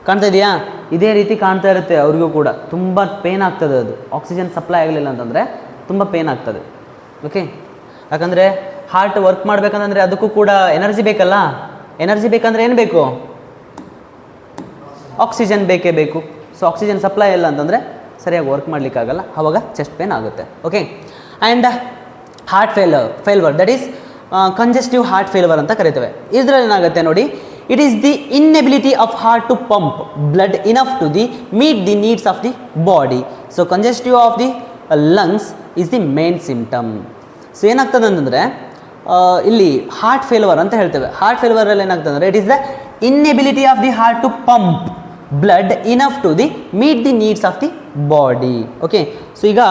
Speaker 1: ಕಾಣ್ತಾ ಇದೆಯಾ? ಇದೇ ರೀತಿ ಕಾಣ್ತಾ ಇರುತ್ತೆ ಅವ್ರಿಗೂ ಕೂಡ. ತುಂಬ ಪೇನ್ ಆಗ್ತದೆ, ಅದು ಆಕ್ಸಿಜನ್ ಸಪ್ಲೈ ಆಗಲಿಲ್ಲ ಅಂತಂದರೆ ತುಂಬ ಪೇನ್ ಆಗ್ತದೆ. ಓಕೆ, ಯಾಕಂದರೆ ಹಾರ್ಟ್ ವರ್ಕ್ ಮಾಡಬೇಕಂತಂದರೆ ಅದಕ್ಕೂ ಕೂಡ ಎನರ್ಜಿ ಬೇಕಲ್ಲ. ಎನರ್ಜಿ ಬೇಕಂದ್ರೆ ಏನು ಬೇಕು, ಆಕ್ಸಿಜನ್ ಬೇಕೇ ಬೇಕು. ಸೊ ಆಕ್ಸಿಜನ್ ಸಪ್ಲೈ ಇಲ್ಲ ಅಂತಂದರೆ ಸರಿಯಾಗಿ ವರ್ಕ್ ಮಾಡಲಿಕ್ಕಾಗಲ್ಲ, ಆವಾಗ ಚೆಸ್ಟ್ ಪೇನ್ ಆಗುತ್ತೆ. Okay, and heart failure that is congestive heart failure ಅಂತ ಕರಿತೇವೆ. ಇದರಲ್ಲಿ ಏನಾಗುತ್ತೆ ನೋಡಿ, it is the inability of heart to pump blood enough to meet the needs of the body. So congestion of the lungs is the main symptom. So ಏನಾಗ್ತದೆ ಅಂತಂದರೆ ಇಲ್ಲಿ heart failure ಅಂತ ಹೇಳ್ತೇವೆ. ಹಾರ್ಟ್ ಫೇಲ್ವರಲ್ಲಿ ಏನಾಗ್ತದೆ ಅಂದರೆ it is the inability of the heart to pump blood enough to meet the needs of the body. Okay, so ಈಗ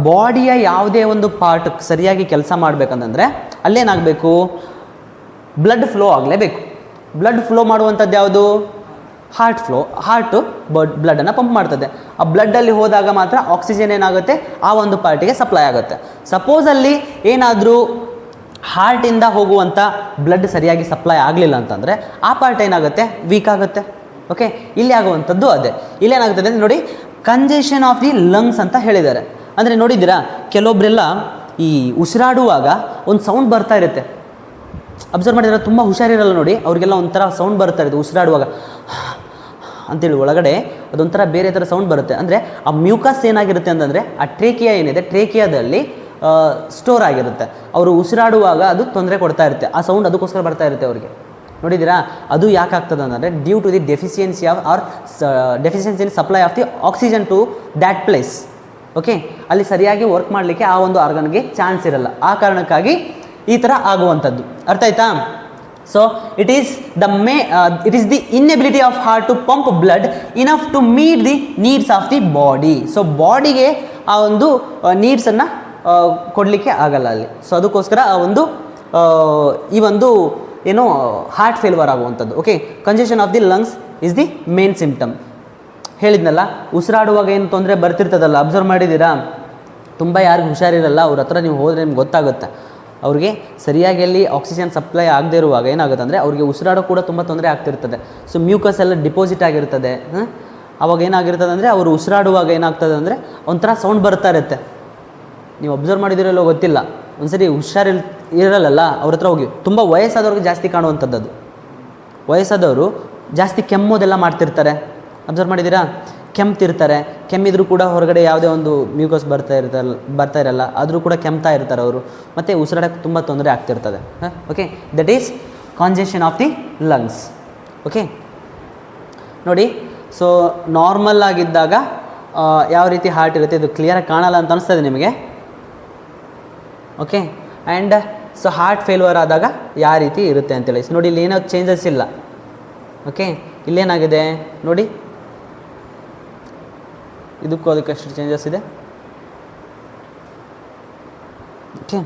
Speaker 1: ಬಾಡಿಯ ಯಾವುದೇ ಒಂದು ಪಾರ್ಟ್ ಸರಿಯಾಗಿ ಕೆಲಸ ಮಾಡಬೇಕಂತಂದರೆ ಅಲ್ಲೇನಾಗಬೇಕು, ಬ್ಲಡ್ ಫ್ಲೋ ಆಗಲೇಬೇಕು. ಬ್ಲಡ್ ಫ್ಲೋ ಮಾಡುವಂಥದ್ದು ಯಾವುದು, ಹಾರ್ಟ್ ಫ್ಲೋ. ಹಾರ್ಟು ಬ್ಲಡನ್ನು ಪಂಪ್ ಮಾಡ್ತದೆ. ಆ ಬ್ಲಡ್ಡಲ್ಲಿ ಹೋದಾಗ ಮಾತ್ರ ಆಕ್ಸಿಜನ್ ಏನಾಗುತ್ತೆ ಆ ಒಂದು ಪಾರ್ಟಿಗೆ ಸಪ್ಲೈ ಆಗುತ್ತೆ. ಸಪೋಸ್ ಅಲ್ಲಿ ಏನಾದರೂ ಹಾರ್ಟಿಂದ ಹೋಗುವಂಥ ಬ್ಲಡ್ ಸರಿಯಾಗಿ ಸಪ್ಲೈ ಆಗಲಿಲ್ಲ ಅಂತಂದರೆ ಆ ಪಾರ್ಟ್ ಏನಾಗುತ್ತೆ, ವೀಕ್ ಆಗುತ್ತೆ. ಓಕೆ, ಇಲ್ಲಿ ಆಗುವಂಥದ್ದು ಅದೇ. ಇಲ್ಲೇನಾಗ್ತದೆ ನೋಡಿ, ಕಂಜೆಷನ್ ಆಫ್ ದಿ ಲಂಗ್ಸ್ ಅಂತ ಹೇಳಿದ್ದಾರೆ. ಅಂದರೆ ನೋಡಿದ್ದೀರಾ, ಕೆಲವೊಬ್ಬರೆಲ್ಲ ಈ ಉಸಿರಾಡುವಾಗ ಒಂದು ಸೌಂಡ್ ಬರ್ತಾ ಇರುತ್ತೆ. ಅಬ್ಸರ್ವ್ ಮಾಡಿದ್ರೆ ತುಂಬ ಹುಷಾರಿರಲ್ಲ ನೋಡಿ, ಅವ್ರಿಗೆಲ್ಲ ಒಂಥರ ಸೌಂಡ್ ಬರ್ತಾ ಇರುತ್ತೆ ಉಸಿರಾಡುವಾಗ ಅಂತೇಳಿ ಒಳಗಡೆ ಅದೊಂಥರ ಬೇರೆ ಥರ ಸೌಂಡ್ ಬರುತ್ತೆ. ಅಂದರೆ ಆ ಮ್ಯೂಕಸ್ ಏನಾಗಿರುತ್ತೆ ಅಂತಂದರೆ ಆ ಟ್ರೇಕಿಯಾ ಏನಿದೆ, ಟ್ರೇಕಿಯಾದಲ್ಲಿ ಸ್ಟೋರ್ ಆಗಿರುತ್ತೆ. ಅವರು ಉಸಿರಾಡುವಾಗ ಅದು ತೊಂದರೆ ಕೊಡ್ತಾ ಇರುತ್ತೆ, ಆ ಸೌಂಡ್ ಅದಕ್ಕೋಸ್ಕರ ಬರ್ತಾ ಇರುತ್ತೆ ಅವರಿಗೆ. ನೋಡಿದ್ದೀರಾ, ಅದು ಯಾಕೆ ಆಗ್ತದೆ ಅಂದರೆ due to the deficiency of or deficiency in supply of the oxygen to that place. Okay, ಅಲ್ಲಿ ಸರಿಯಾಗಿ ವರ್ಕ್ ಮಾಡಲಿಕ್ಕೆ ಆ ಒಂದು ಆರ್ಗನ್ಗೆ ಚಾನ್ಸ್ ಇರಲ್ಲ, ಆ ಕಾರಣಕ್ಕಾಗಿ ಈ ಥರ ಆಗುವಂಥದ್ದು. ಅರ್ಥ ಆಯ್ತಾ? So it is the inability of heart to pump blood enough to meet the needs of the body. So ಬಾಡಿಗೆ ಆ ಒಂದು ನೀಡ್ಸನ್ನು ಕೊಡಲಿಕ್ಕೆ ಆಗಲ್ಲ ಅಲ್ಲಿ. ಸೊ ಅದಕ್ಕೋಸ್ಕರ ಆ ಒಂದು ಈ ಒಂದು ಏನು ಹಾರ್ಟ್ ಫೇಲ್ಯೂರ್ ಆಗುವಂಥದ್ದು. Okay, congestion of the lungs is the main symptom. ಹೇಳಿದ್ನಲ್ಲ, ಉಸಿರಾಡುವಾಗ ಏನು ತೊಂದರೆ ಬರ್ತಿರ್ತದಲ್ಲ, ಅಬ್ಸರ್ವ್ ಮಾಡಿದ್ದೀರಾ? ತುಂಬ ಯಾರಿಗೂ ಹುಷಾರಿರಲ್ಲ, ಅವ್ರ ಹತ್ರ ನೀವು ಹೋದರೆ ನಿಮ್ಗೆ ಗೊತ್ತಾಗುತ್ತೆ. ಅವ್ರಿಗೆ ಸರಿಯಾಗಿ ಅಲ್ಲಿ ಆಕ್ಸಿಜನ್ ಸಪ್ಲೈ ಆಗದೇ ಇರುವಾಗ ಏನಾಗುತ್ತೆ ಅಂದರೆ ಅವ್ರಿಗೆ ಉಸಿರಾಡೋ ಕೂಡ ತುಂಬ ತೊಂದರೆ ಆಗ್ತಿರ್ತದೆ. ಸೊ ಮ್ಯೂಕಸ್ ಎಲ್ಲ ಡಿಪಾಸಿಟ್ ಆಗಿರ್ತದೆ. ಅವಾಗ ಏನಾಗಿರ್ತದೆ ಅಂದರೆ ಅವರು ಉಸಿರಾಡುವಾಗ ಏನಾಗ್ತದೆ ಅಂದರೆ ಒಂಥರ ಸೌಂಡ್ ಬರ್ತಾ ಇರುತ್ತೆ. ನೀವು ಅಬ್ಸರ್ವ್ ಮಾಡಿದಿರಲ್ಲೋ ಗೊತ್ತಿಲ್ಲ, ಒಂದ್ಸರಿ ಇರಲ್ಲ ಅವ್ರ ಹತ್ರ ಹೋಗಿ. ತುಂಬ ವಯಸ್ಸಾದವ್ರಿಗೆ ಜಾಸ್ತಿ ಕಾಣುವಂಥದ್ದು ಅದು. ವಯಸ್ಸಾದವರು ಜಾಸ್ತಿ ಕೆಮ್ಮೋದೆಲ್ಲ ಮಾಡ್ತಿರ್ತಾರೆ, ಅಬ್ಸರ್ವ್ ಮಾಡಿದ್ದೀರಾ? ಕೆಮ್ತಿರ್ತಾರೆ, ಕೆಮ್ಮಿದ್ರು ಕೂಡ ಹೊರಗಡೆ ಯಾವುದೇ ಒಂದು ಮ್ಯೂಕಸ್ ಬರ್ತಾ ಇರಲ್ಲ, ಆದರೂ ಕೂಡ ಕೆಮ್ತಾ ಇರ್ತಾರೆ ಅವರು, ಮತ್ತು ಉಸಿರಾಡಕ್ಕೆ ತುಂಬ ತೊಂದರೆ ಆಗ್ತಿರ್ತದೆ. Okay, that is congestion of the lungs. Okay ನೋಡಿ, ಸೊ ನಾರ್ಮಲ್ ಆಗಿದ್ದಾಗ ಯಾವ ರೀತಿ ಹಾರ್ಟ್ ಇರುತ್ತೆ ಇದು ಕ್ಲಿಯರಾಗಿ ಕಾಣಲ್ಲ ಅಂತ ಅನಿಸ್ತದೆ ನಿಮಗೆ. Okay, and so heart failure ಆದಾಗ ಯಾವ ರೀತಿ ಇರುತ್ತೆ ಅಂತೇಳಿ ನೋಡಿ. ಇಲ್ಲಿ ಏನೋ ಚೇಂಜಸ್ ಇಲ್ಲ. ಓಕೆ, ಇಲ್ಲೇನಾಗಿದೆ ನೋಡಿ, ಇದಕ್ಕೂ ಅದಕ್ಕೆ ಎಷ್ಟು ಚೇಂಜಸ್ ಇದೆ. Okay,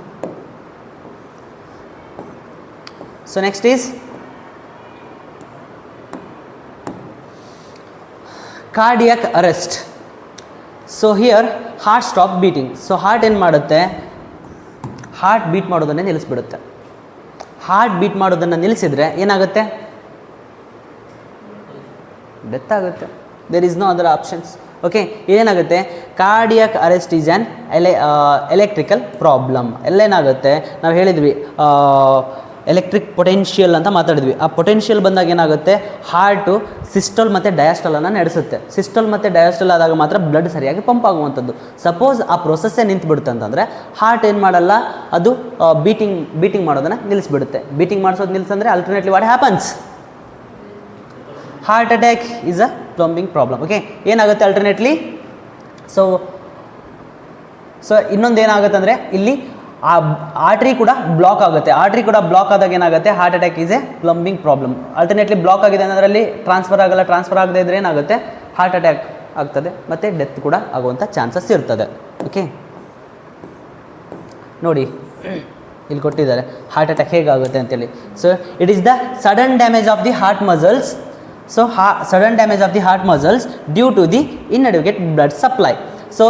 Speaker 1: so next is cardiac arrest. So here heart stop beating. So heart ಏನು ಮಾಡುತ್ತೆ, ಹಾರ್ಟ್ ಬೀಟ್ ಮಾಡೋದನ್ನೇ ನಿಲ್ಲಿಸ್ಬಿಡುತ್ತೆ. ಹಾರ್ಟ್ ಬೀಟ್ ಮಾಡೋದನ್ನು ನಿಲ್ಲಿಸಿದರೆ ಏನಾಗುತ್ತೆ? ಡೆತ್ ಆಗುತ್ತೆ. There is no other options. Okay, ಏನಾಗುತ್ತೆ? Cardiac arrest is an electrical problem. ಎಲ್ಲೇನಾಗುತ್ತೆ, ನಾವು ಹೇಳಿದ್ವಿ ಎಲೆಕ್ಟ್ರಿಕ್ ಪೊಟೆನ್ಷಿಯಲ್ ಅಂತ ಮಾತಾಡಿದ್ವಿ. ಆ ಪೊಟೆನ್ಷಿಯಲ್ ಬಂದಾಗ ಏನಾಗುತ್ತೆ, ಹಾರ್ಟು ಸಿಸ್ಟೋಲ್ ಮತ್ತು ಡಯಾಸ್ಟೋಲನ್ನು ನಡೆಸುತ್ತೆ. ಸಿಸ್ಟೋಲ್ ಮತ್ತು ಡಯಾಸ್ಟೋಲ್ ಆದಾಗ ಮಾತ್ರ ಬ್ಲಡ್ ಸರಿಯಾಗಿ ಪಂಪ್ ಆಗುವಂಥದ್ದು. ಸಪೋಸ್ ಆ ಪ್ರೊಸೆಸ್ಸೇ ನಿಂತುಬಿಡುತ್ತೆ ಅಂತಂದರೆ ಹಾರ್ಟ್ ಏನು ಮಾಡಲ್ಲ, ಅದು ಬೀಟಿಂಗ್ ಮಾಡೋದನ್ನು ನಿಲ್ಲಿಸ್ಬಿಡುತ್ತೆ. ಬೀಟಿಂಗ್ ಮಾಡಿಸೋದು ನಿಲ್ಲಿಸಂದರೆ alternately what happens? Heart attack is a plumbing problem. Okay, ಏನಾಗುತ್ತೆ ಅಲ್ಟರ್ನೇಟ್ಲಿ? ಸೊ ಇನ್ನೊಂದು ಏನಾಗುತ್ತೆ ಅಂದರೆ ಇಲ್ಲಿ ಆ ಆರ್ಟ್ರಿ ಕೂಡ ಬ್ಲಾಕ್ ಆಗುತ್ತೆ. ಆರ್ಟ್ರಿ ಕೂಡ ಬ್ಲಾಕ್ ಆದಾಗ ಏನಾಗುತ್ತೆ, heart attack is a plumbing problem. Alternately block ಆಗಿದೆ ಅನ್ನೋದ್ರಲ್ಲಿ ಟ್ರಾನ್ಸ್ಫರ್ ಆಗಲ್ಲ. ಟ್ರಾನ್ಸ್ಫರ್ ಆಗದೇ ಇದ್ರೆ ಏನಾಗುತ್ತೆ, ಹಾರ್ಟ್ ಅಟ್ಯಾಕ್ ಆಗ್ತದೆ ಮತ್ತು ಡೆತ್ ಕೂಡ ಆಗುವಂಥ ಚಾನ್ಸಸ್ ಇರ್ತದೆ. ಓಕೆ ನೋಡಿ, ಇಲ್ಲಿ ಕೊಟ್ಟಿದ್ದಾರೆ ಹಾರ್ಟ್ ಅಟ್ಯಾಕ್ ಹೇಗಾಗುತ್ತೆ ಅಂತೇಳಿ. So it is the sudden damage of the heart muscles. So sudden damage of the heart muscles due to the inadequate blood supply. So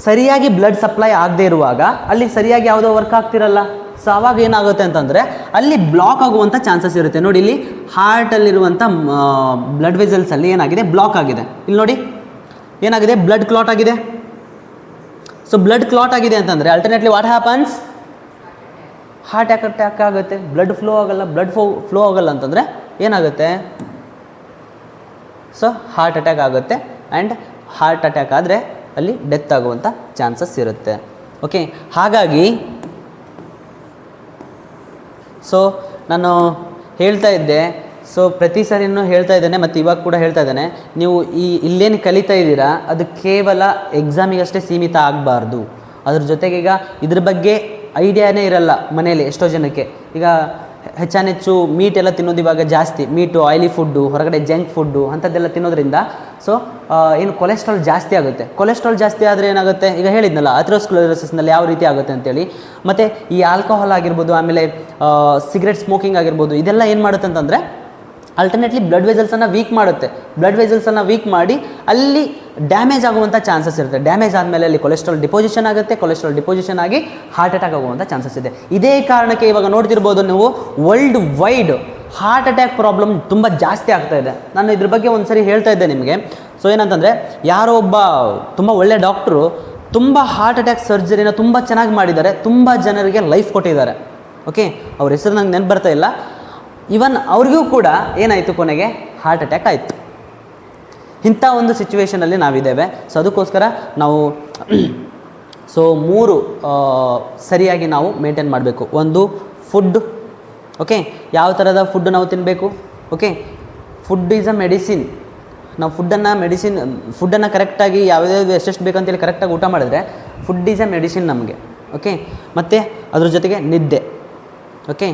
Speaker 1: ಸರಿಯಾಗಿ ಬ್ಲಡ್ ಸಪ್ಲೈ ಆಗದೆ ಇರುವಾಗ ಅಲ್ಲಿ ಸರಿಯಾಗಿ ಯಾವುದೋ ವರ್ಕ್ ಆಗ್ತಿರಲ್ಲ. ಸೊ ಆವಾಗ ಏನಾಗುತ್ತೆ ಅಂತಂದರೆ ಅಲ್ಲಿ ಬ್ಲಾಕ್ ಆಗುವಂಥ ಚಾನ್ಸಸ್ ಇರುತ್ತೆ. ನೋಡಿ, ಇಲ್ಲಿ ಹಾರ್ಟಲ್ಲಿರುವಂಥ ಬ್ಲಡ್ ವೆಸಲ್ಸಲ್ಲಿ ಏನಾಗಿದೆ, ಬ್ಲಾಕ್ ಆಗಿದೆ. ಇಲ್ಲಿ ನೋಡಿ ಏನಾಗಿದೆ, ಬ್ಲಡ್ ಕ್ಲಾಟ್ ಆಗಿದೆ. ಸೊ ಬ್ಲಡ್ ಕ್ಲಾಟ್ ಆಗಿದೆ ಅಂತಂದರೆ ಅಲ್ಟರ್ನೇಟ್ಲಿ ವಾಟ್ ಹ್ಯಾಪನ್ಸ್? ಹಾರ್ಟ್ ಅಟ್ಯಾಕ್ ಆಗುತ್ತೆ. ಬ್ಲಡ್ ಫ್ಲೋ ಆಗಲ್ಲ. ಬ್ಲಡ್ ಫ್ಲೋ ಆಗಲ್ಲ ಅಂತಂದರೆ ಏನಾಗುತ್ತೆ? ಸೊ ಹಾರ್ಟ್ ಅಟ್ಯಾಕ್ ಆಗುತ್ತೆ. ಆ್ಯಂಡ್ ಹಾರ್ಟ್ ಅಟ್ಯಾಕ್ ಆದರೆ ಅಲ್ಲಿ ಡೆತ್ ಆಗುವಂಥ ಚಾನ್ಸಸ್ ಇರುತ್ತೆ. ಓಕೆ, ಹಾಗಾಗಿ ಸೊ ನಾನು ಹೇಳ್ತಾ ಇದ್ದೆ, ಸೊ ಪ್ರತಿ ಸರಿನೂ ಹೇಳ್ತಾ ಇದ್ದೇನೆ ಮತ್ತು ಇವಾಗ ಕೂಡ ಹೇಳ್ತಾ ಇದ್ದೇನೆ, ನೀವು ಇಲ್ಲೇನು ಕಲಿತಾ ಇದ್ದೀರಾ ಅದು ಕೇವಲ ಎಕ್ಸಾಮಿಗಷ್ಟೇ ಸೀಮಿತ ಆಗಬಾರ್ದು. ಅದ್ರ ಜೊತೆಗೆ ಈಗ ಇದ್ರ ಬಗ್ಗೆ ಐಡಿಯಾನೇ ಇರಲ್ಲ ಮನೆಯಲ್ಲಿ ಎಷ್ಟೋ ಜನಕ್ಕೆ. ಈಗ ಹೆಚ್ಚು ಮೀಟ್ ಎಲ್ಲ ತಿನ್ನೋದು ಇವಾಗ ಜಾಸ್ತಿ, ಮೀಟು, ಆಯಿಲಿ ಫುಡ್ಡು, ಹೊರಗಡೆ ಜಂಕ್ ಫುಡ್ಡು ಅಂಥದ್ದೆಲ್ಲ ತಿನ್ನೋದ್ರಿಂದ ಸೊ ಏನು ಕೊಲೆಸ್ಟ್ರಾಲ್ ಜಾಸ್ತಿ ಆಗುತ್ತೆ. ಕೊಲೆಸ್ಟ್ರಾಲ್ ಜಾಸ್ತಿ ಆದರೆ ಏನಾಗುತ್ತೆ, ಈಗ ಹೇಳಿದ್ನಲ್ಲ ಅಥೆರೋಸ್ಕ್ಲೆರೋಸಿಸ್ನಲ್ಲಿ ಯಾವ ರೀತಿ ಆಗುತ್ತೆ ಅಂತೇಳಿ. ಮತ್ತು ಈ ಆಲ್ಕೋಹಾಲ್ ಆಗಿರ್ಬೋದು, ಆಮೇಲೆ ಸಿಗರೆಟ್ ಸ್ಮೋಕಿಂಗ್ ಆಗಿರ್ಬೋದು, ಇದೆಲ್ಲ ಏನು ಮಾಡುತ್ತೆ ಅಂತಂದರೆ ಅಲ್ಟರ್ನೇಟ್ಲಿ ಬ್ಲಡ್ ವೆಸಲ್ಸನ್ನು ವೀಕ್ ಮಾಡುತ್ತೆ. ಬ್ಲಡ್ ವೆಸಲ್ಸನ್ನು ವೀಕ್ ಮಾಡಿ ಅಲ್ಲಿ ಡ್ಯಾಮೇಜ್ ಆಗುವಂಥ ಚಾನ್ಸಸ್ ಇರುತ್ತೆ. ಡ್ಯಾಮೇಜ್ ಆದಮೇಲೆ ಅಲ್ಲಿ ಕೊಲೆಸ್ಟ್ರಾಲ್ ಡಿಪೋಸಿಷನ್ ಆಗುತ್ತೆ. ಕೊಲೆಸ್ಟ್ರಾಲ್ ಡಿಪೋಸಿಷನ್ ಆಗಿ ಹಾರ್ಟ್ ಅಟ್ಯಾಕ್ ಆಗುವಂಥ ಚಾನ್ಸಸ್ ಇದೆ. ಇದೇ ಕಾರಣಕ್ಕೆ ಇವಾಗ ನೋಡ್ತಿರ್ಬೋದು ನೀವು, world wide heart attack problem ತುಂಬ ಜಾಸ್ತಿ ಆಗ್ತಾ ಇದೆ. ನಾನು ಇದ್ರ ಬಗ್ಗೆ ಒಂದು ಸರಿ ಹೇಳ್ತಾ ಇದ್ದೆ ನಿಮಗೆ. ಸೊ ಏನಂತಂದರೆ, ಯಾರೋ ಒಬ್ಬ ತುಂಬ ಒಳ್ಳೆ ಡಾಕ್ಟ್ರು ತುಂಬ ಹಾರ್ಟ್ ಅಟ್ಯಾಕ್ ಸರ್ಜರಿನ ತುಂಬ ಚೆನ್ನಾಗಿ ಮಾಡಿದ್ದಾರೆ, ತುಂಬ ಜನರಿಗೆ ಲೈಫ್ ಕೊಟ್ಟಿದ್ದಾರೆ. ಓಕೆ, ಅವ್ರ ಹೆಸರು ನಂಗೆ ನೆನಪು ಬರ್ತಾ ಇಲ್ಲ. ಇವನ್ ಅವ್ರಿಗೂ ಕೂಡ ಏನಾಯಿತು, ಕೊನೆಗೆ ಹಾರ್ಟ್ ಅಟ್ಯಾಕ್ ಆಯಿತು. ಇಂಥ ಒಂದು ಸಿಚುವೇಷನಲ್ಲಿ ನಾವಿದ್ದೇವೆ. ಸೊ ಅದಕ್ಕೋಸ್ಕರ ನಾವು ಸೊ 3 ಸರಿಯಾಗಿ ನಾವು ಮೇಂಟೈನ್ ಮಾಡಬೇಕು. ಒಂದು ಫುಡ್, ಓಕೆ, ಯಾವ ಥರದ ಫುಡ್ ನಾವು ತಿನ್ನಬೇಕು. Okay, food is a medicine. ನಾವು ಫುಡ್ಡನ್ನು ಕರೆಕ್ಟಾಗಿ ಯಾವುದ್ಯಾವುದು ಎಷ್ಟೆಷ್ಟು ಬೇಕಂತೇಳಿ ಕರೆಕ್ಟಾಗಿ ಊಟ ಮಾಡಿದ್ರೆ ಫುಡ್ ಈಸ್ ಅ ಮೆಡಿಸಿನ್ ನಮಗೆ. ಓಕೆ, ಮತ್ತು ಅದ್ರ ಜೊತೆಗೆ ನಿದ್ದೆ. ಓಕೆ,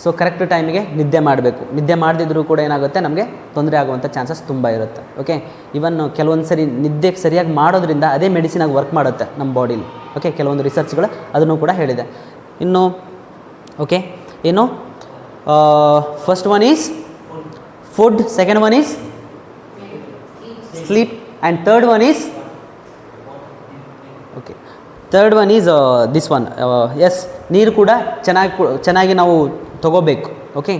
Speaker 1: ಸೊ ಕರೆಕ್ಟ್ ಟೈಮಿಗೆ ನಿದ್ದೆ ಮಾಡಬೇಕು. ನಿದ್ದೆ ಮಾಡದಿದ್ರೂ ಕೂಡ ಏನಾಗುತ್ತೆ, ನಮಗೆ ತೊಂದರೆ ಆಗುವಂಥ ಚಾನ್ಸಸ್ ತುಂಬ ಇರುತ್ತೆ. ಓಕೆ, ಇವನ್ ಕೆಲವೊಂದು ಸರಿ ನಿದ್ದೆ ಸರಿಯಾಗಿ ಮಾಡೋದ್ರಿಂದ ಅದೇ ಮೆಡಿಸಿನಾಗಿ ವರ್ಕ್ ಮಾಡುತ್ತೆ ನಮ್ಮ ಬಾಡೀಲಿ. ಓಕೆ, ಕೆಲವೊಂದು ರಿಸರ್ಚ್ಗಳು ಅದನ್ನು ಕೂಡ ಹೇಳಿದೆ. ಇನ್ನು ಓಕೆ, ಏನು first one is food, second one is sleep, and third one is okay, third one is this one, yes, ನೀರು ಕೂಡ ಚೆನ್ನಾಗಿ ನಾವು ತಗೋಬೇಕು. ಓಕೆ,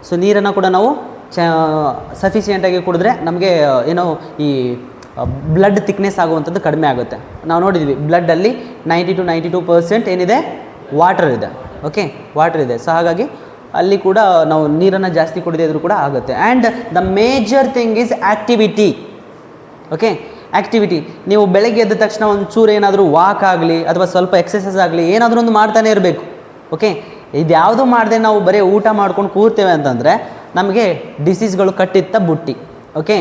Speaker 1: ಸೊ ನೀರನ್ನು ಕೂಡ ನಾವು ಸಫಿಷಿಯೆಂಟಾಗಿ ಕುಡಿದ್ರೆ ನಮಗೆ ಏನೋ ಈ ಬ್ಲಡ್ ಥಿಕ್ನೆಸ್ ಆಗುವಂಥದ್ದು ಕಡಿಮೆ ಆಗುತ್ತೆ. ನಾವು ನೋಡಿದ್ವಿ ಬ್ಲಡ್ಡಲ್ಲಿ 90 to 92% ಏನಿದೆ, ವಾಟರ್ ಇದೆ. ಓಕೆ, ವಾಟರ್ ಇದೆ. ಸೊ ಹಾಗಾಗಿ ಅಲ್ಲಿ ಕೂಡ ನಾವು ನೀರನ್ನು ಜಾಸ್ತಿ ಕುಡಿದೇ ಇದ್ರೂ ಕೂಡ ಆಗುತ್ತೆ. And the major thing is activity. Okay, activity. ನೀವು ಬೆಳಗ್ಗೆ ಎದ್ದ ತಕ್ಷಣ ಒಂದು ಚೂರು ಏನಾದರೂ ವಾಕ್ ಆಗಲಿ ಅಥವಾ ಸ್ವಲ್ಪ ಎಕ್ಸಸೈಸ್ ಆಗಲಿ ಏನಾದರೂ ಒಂದು ಮಾಡ್ತಾನೆ ಇರಬೇಕು. ಓಕೆ, ಇದ್ಯಾವುದು ಮಾಡದೆ ನಾವು ಬರೀ ಊಟ ಮಾಡ್ಕೊಂಡು ಕೂರ್ತೇವೆ ಅಂತಂದರೆ ನಮಗೆ ಡಿಸೀಸ್ಗಳು ಕಟ್ಟಿತ್ತ ಬುಟ್ಟಿ. ಓಕೆ,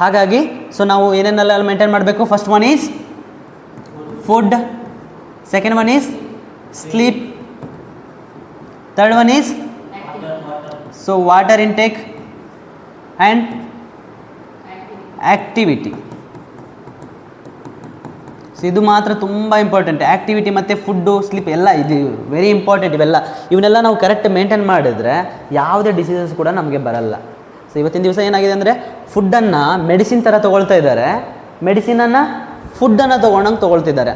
Speaker 1: ಹಾಗಾಗಿ ಸೊ ನಾವು ಏನೇನೆಲ್ಲ ಮೇಂಟೈನ್ ಮಾಡಬೇಕು. First one is food, second one is sleep, third one is so water intake and activity. So ಇದು ಮಾತ್ರ ತುಂಬ ಇಂಪಾರ್ಟೆಂಟ್. ಆ್ಯಕ್ಟಿವಿಟಿ ಮತ್ತು ಫುಡ್ಡು, ಸ್ಲೀಪ್ ಎಲ್ಲ ಇದು ವೆರಿ ಇಂಪಾರ್ಟೆಂಟ್. ಇವನ್ನೆಲ್ಲ ನಾವು ಕರೆಕ್ಟ್ ಮೇಂಟೈನ್ ಮಾಡಿದರೆ ಯಾವುದೇ ಡಿಸೀಸಸ್ ಕೂಡ ನಮಗೆ ಬರಲ್ಲ. ಸೊ ಇವತ್ತಿನ ದಿವಸ ಏನಾಗಿದೆ ಅಂದರೆ ಫುಡ್ಡನ್ನು ಮೆಡಿಸಿನ್ ಥರ ತೊಗೊಳ್ತಾ ಇದ್ದಾರೆ, ಮೆಡಿಸಿನನ್ನು ಫುಡ್ಡನ್ನು ತೊಗೊಳ್ತಿದ್ದಾರೆ,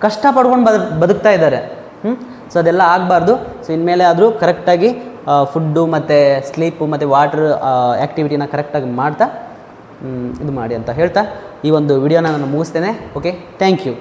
Speaker 1: ಕಷ್ಟಪಡ್ಕೊಂಡು ಬದುಕ್ತಾ ಇದ್ದಾರೆ. ಸೊ ಅದೆಲ್ಲ ಆಗಬಾರ್ದು. ಸೊ ಇನ್ಮೇಲೆ ಆದರೂ ಕರೆಕ್ಟಾಗಿ ಫುಡ್ಡು ಮತ್ತು ಸ್ಲೀಪು ಮತ್ತು ವಾಟ್ರ್ ಆ್ಯಕ್ಟಿವಿಟಿನ ಕರೆಕ್ಟಾಗಿ ಮಾಡ್ತಾ ಇದು ಮಾಡಿ ಅಂತ ಹೇಳ್ತಾ ಈ ಒಂದು ವಿಡಿಯೋನ ನಾನು ಮುಗಿಸ್ತೇನೆ. Okay, thank you.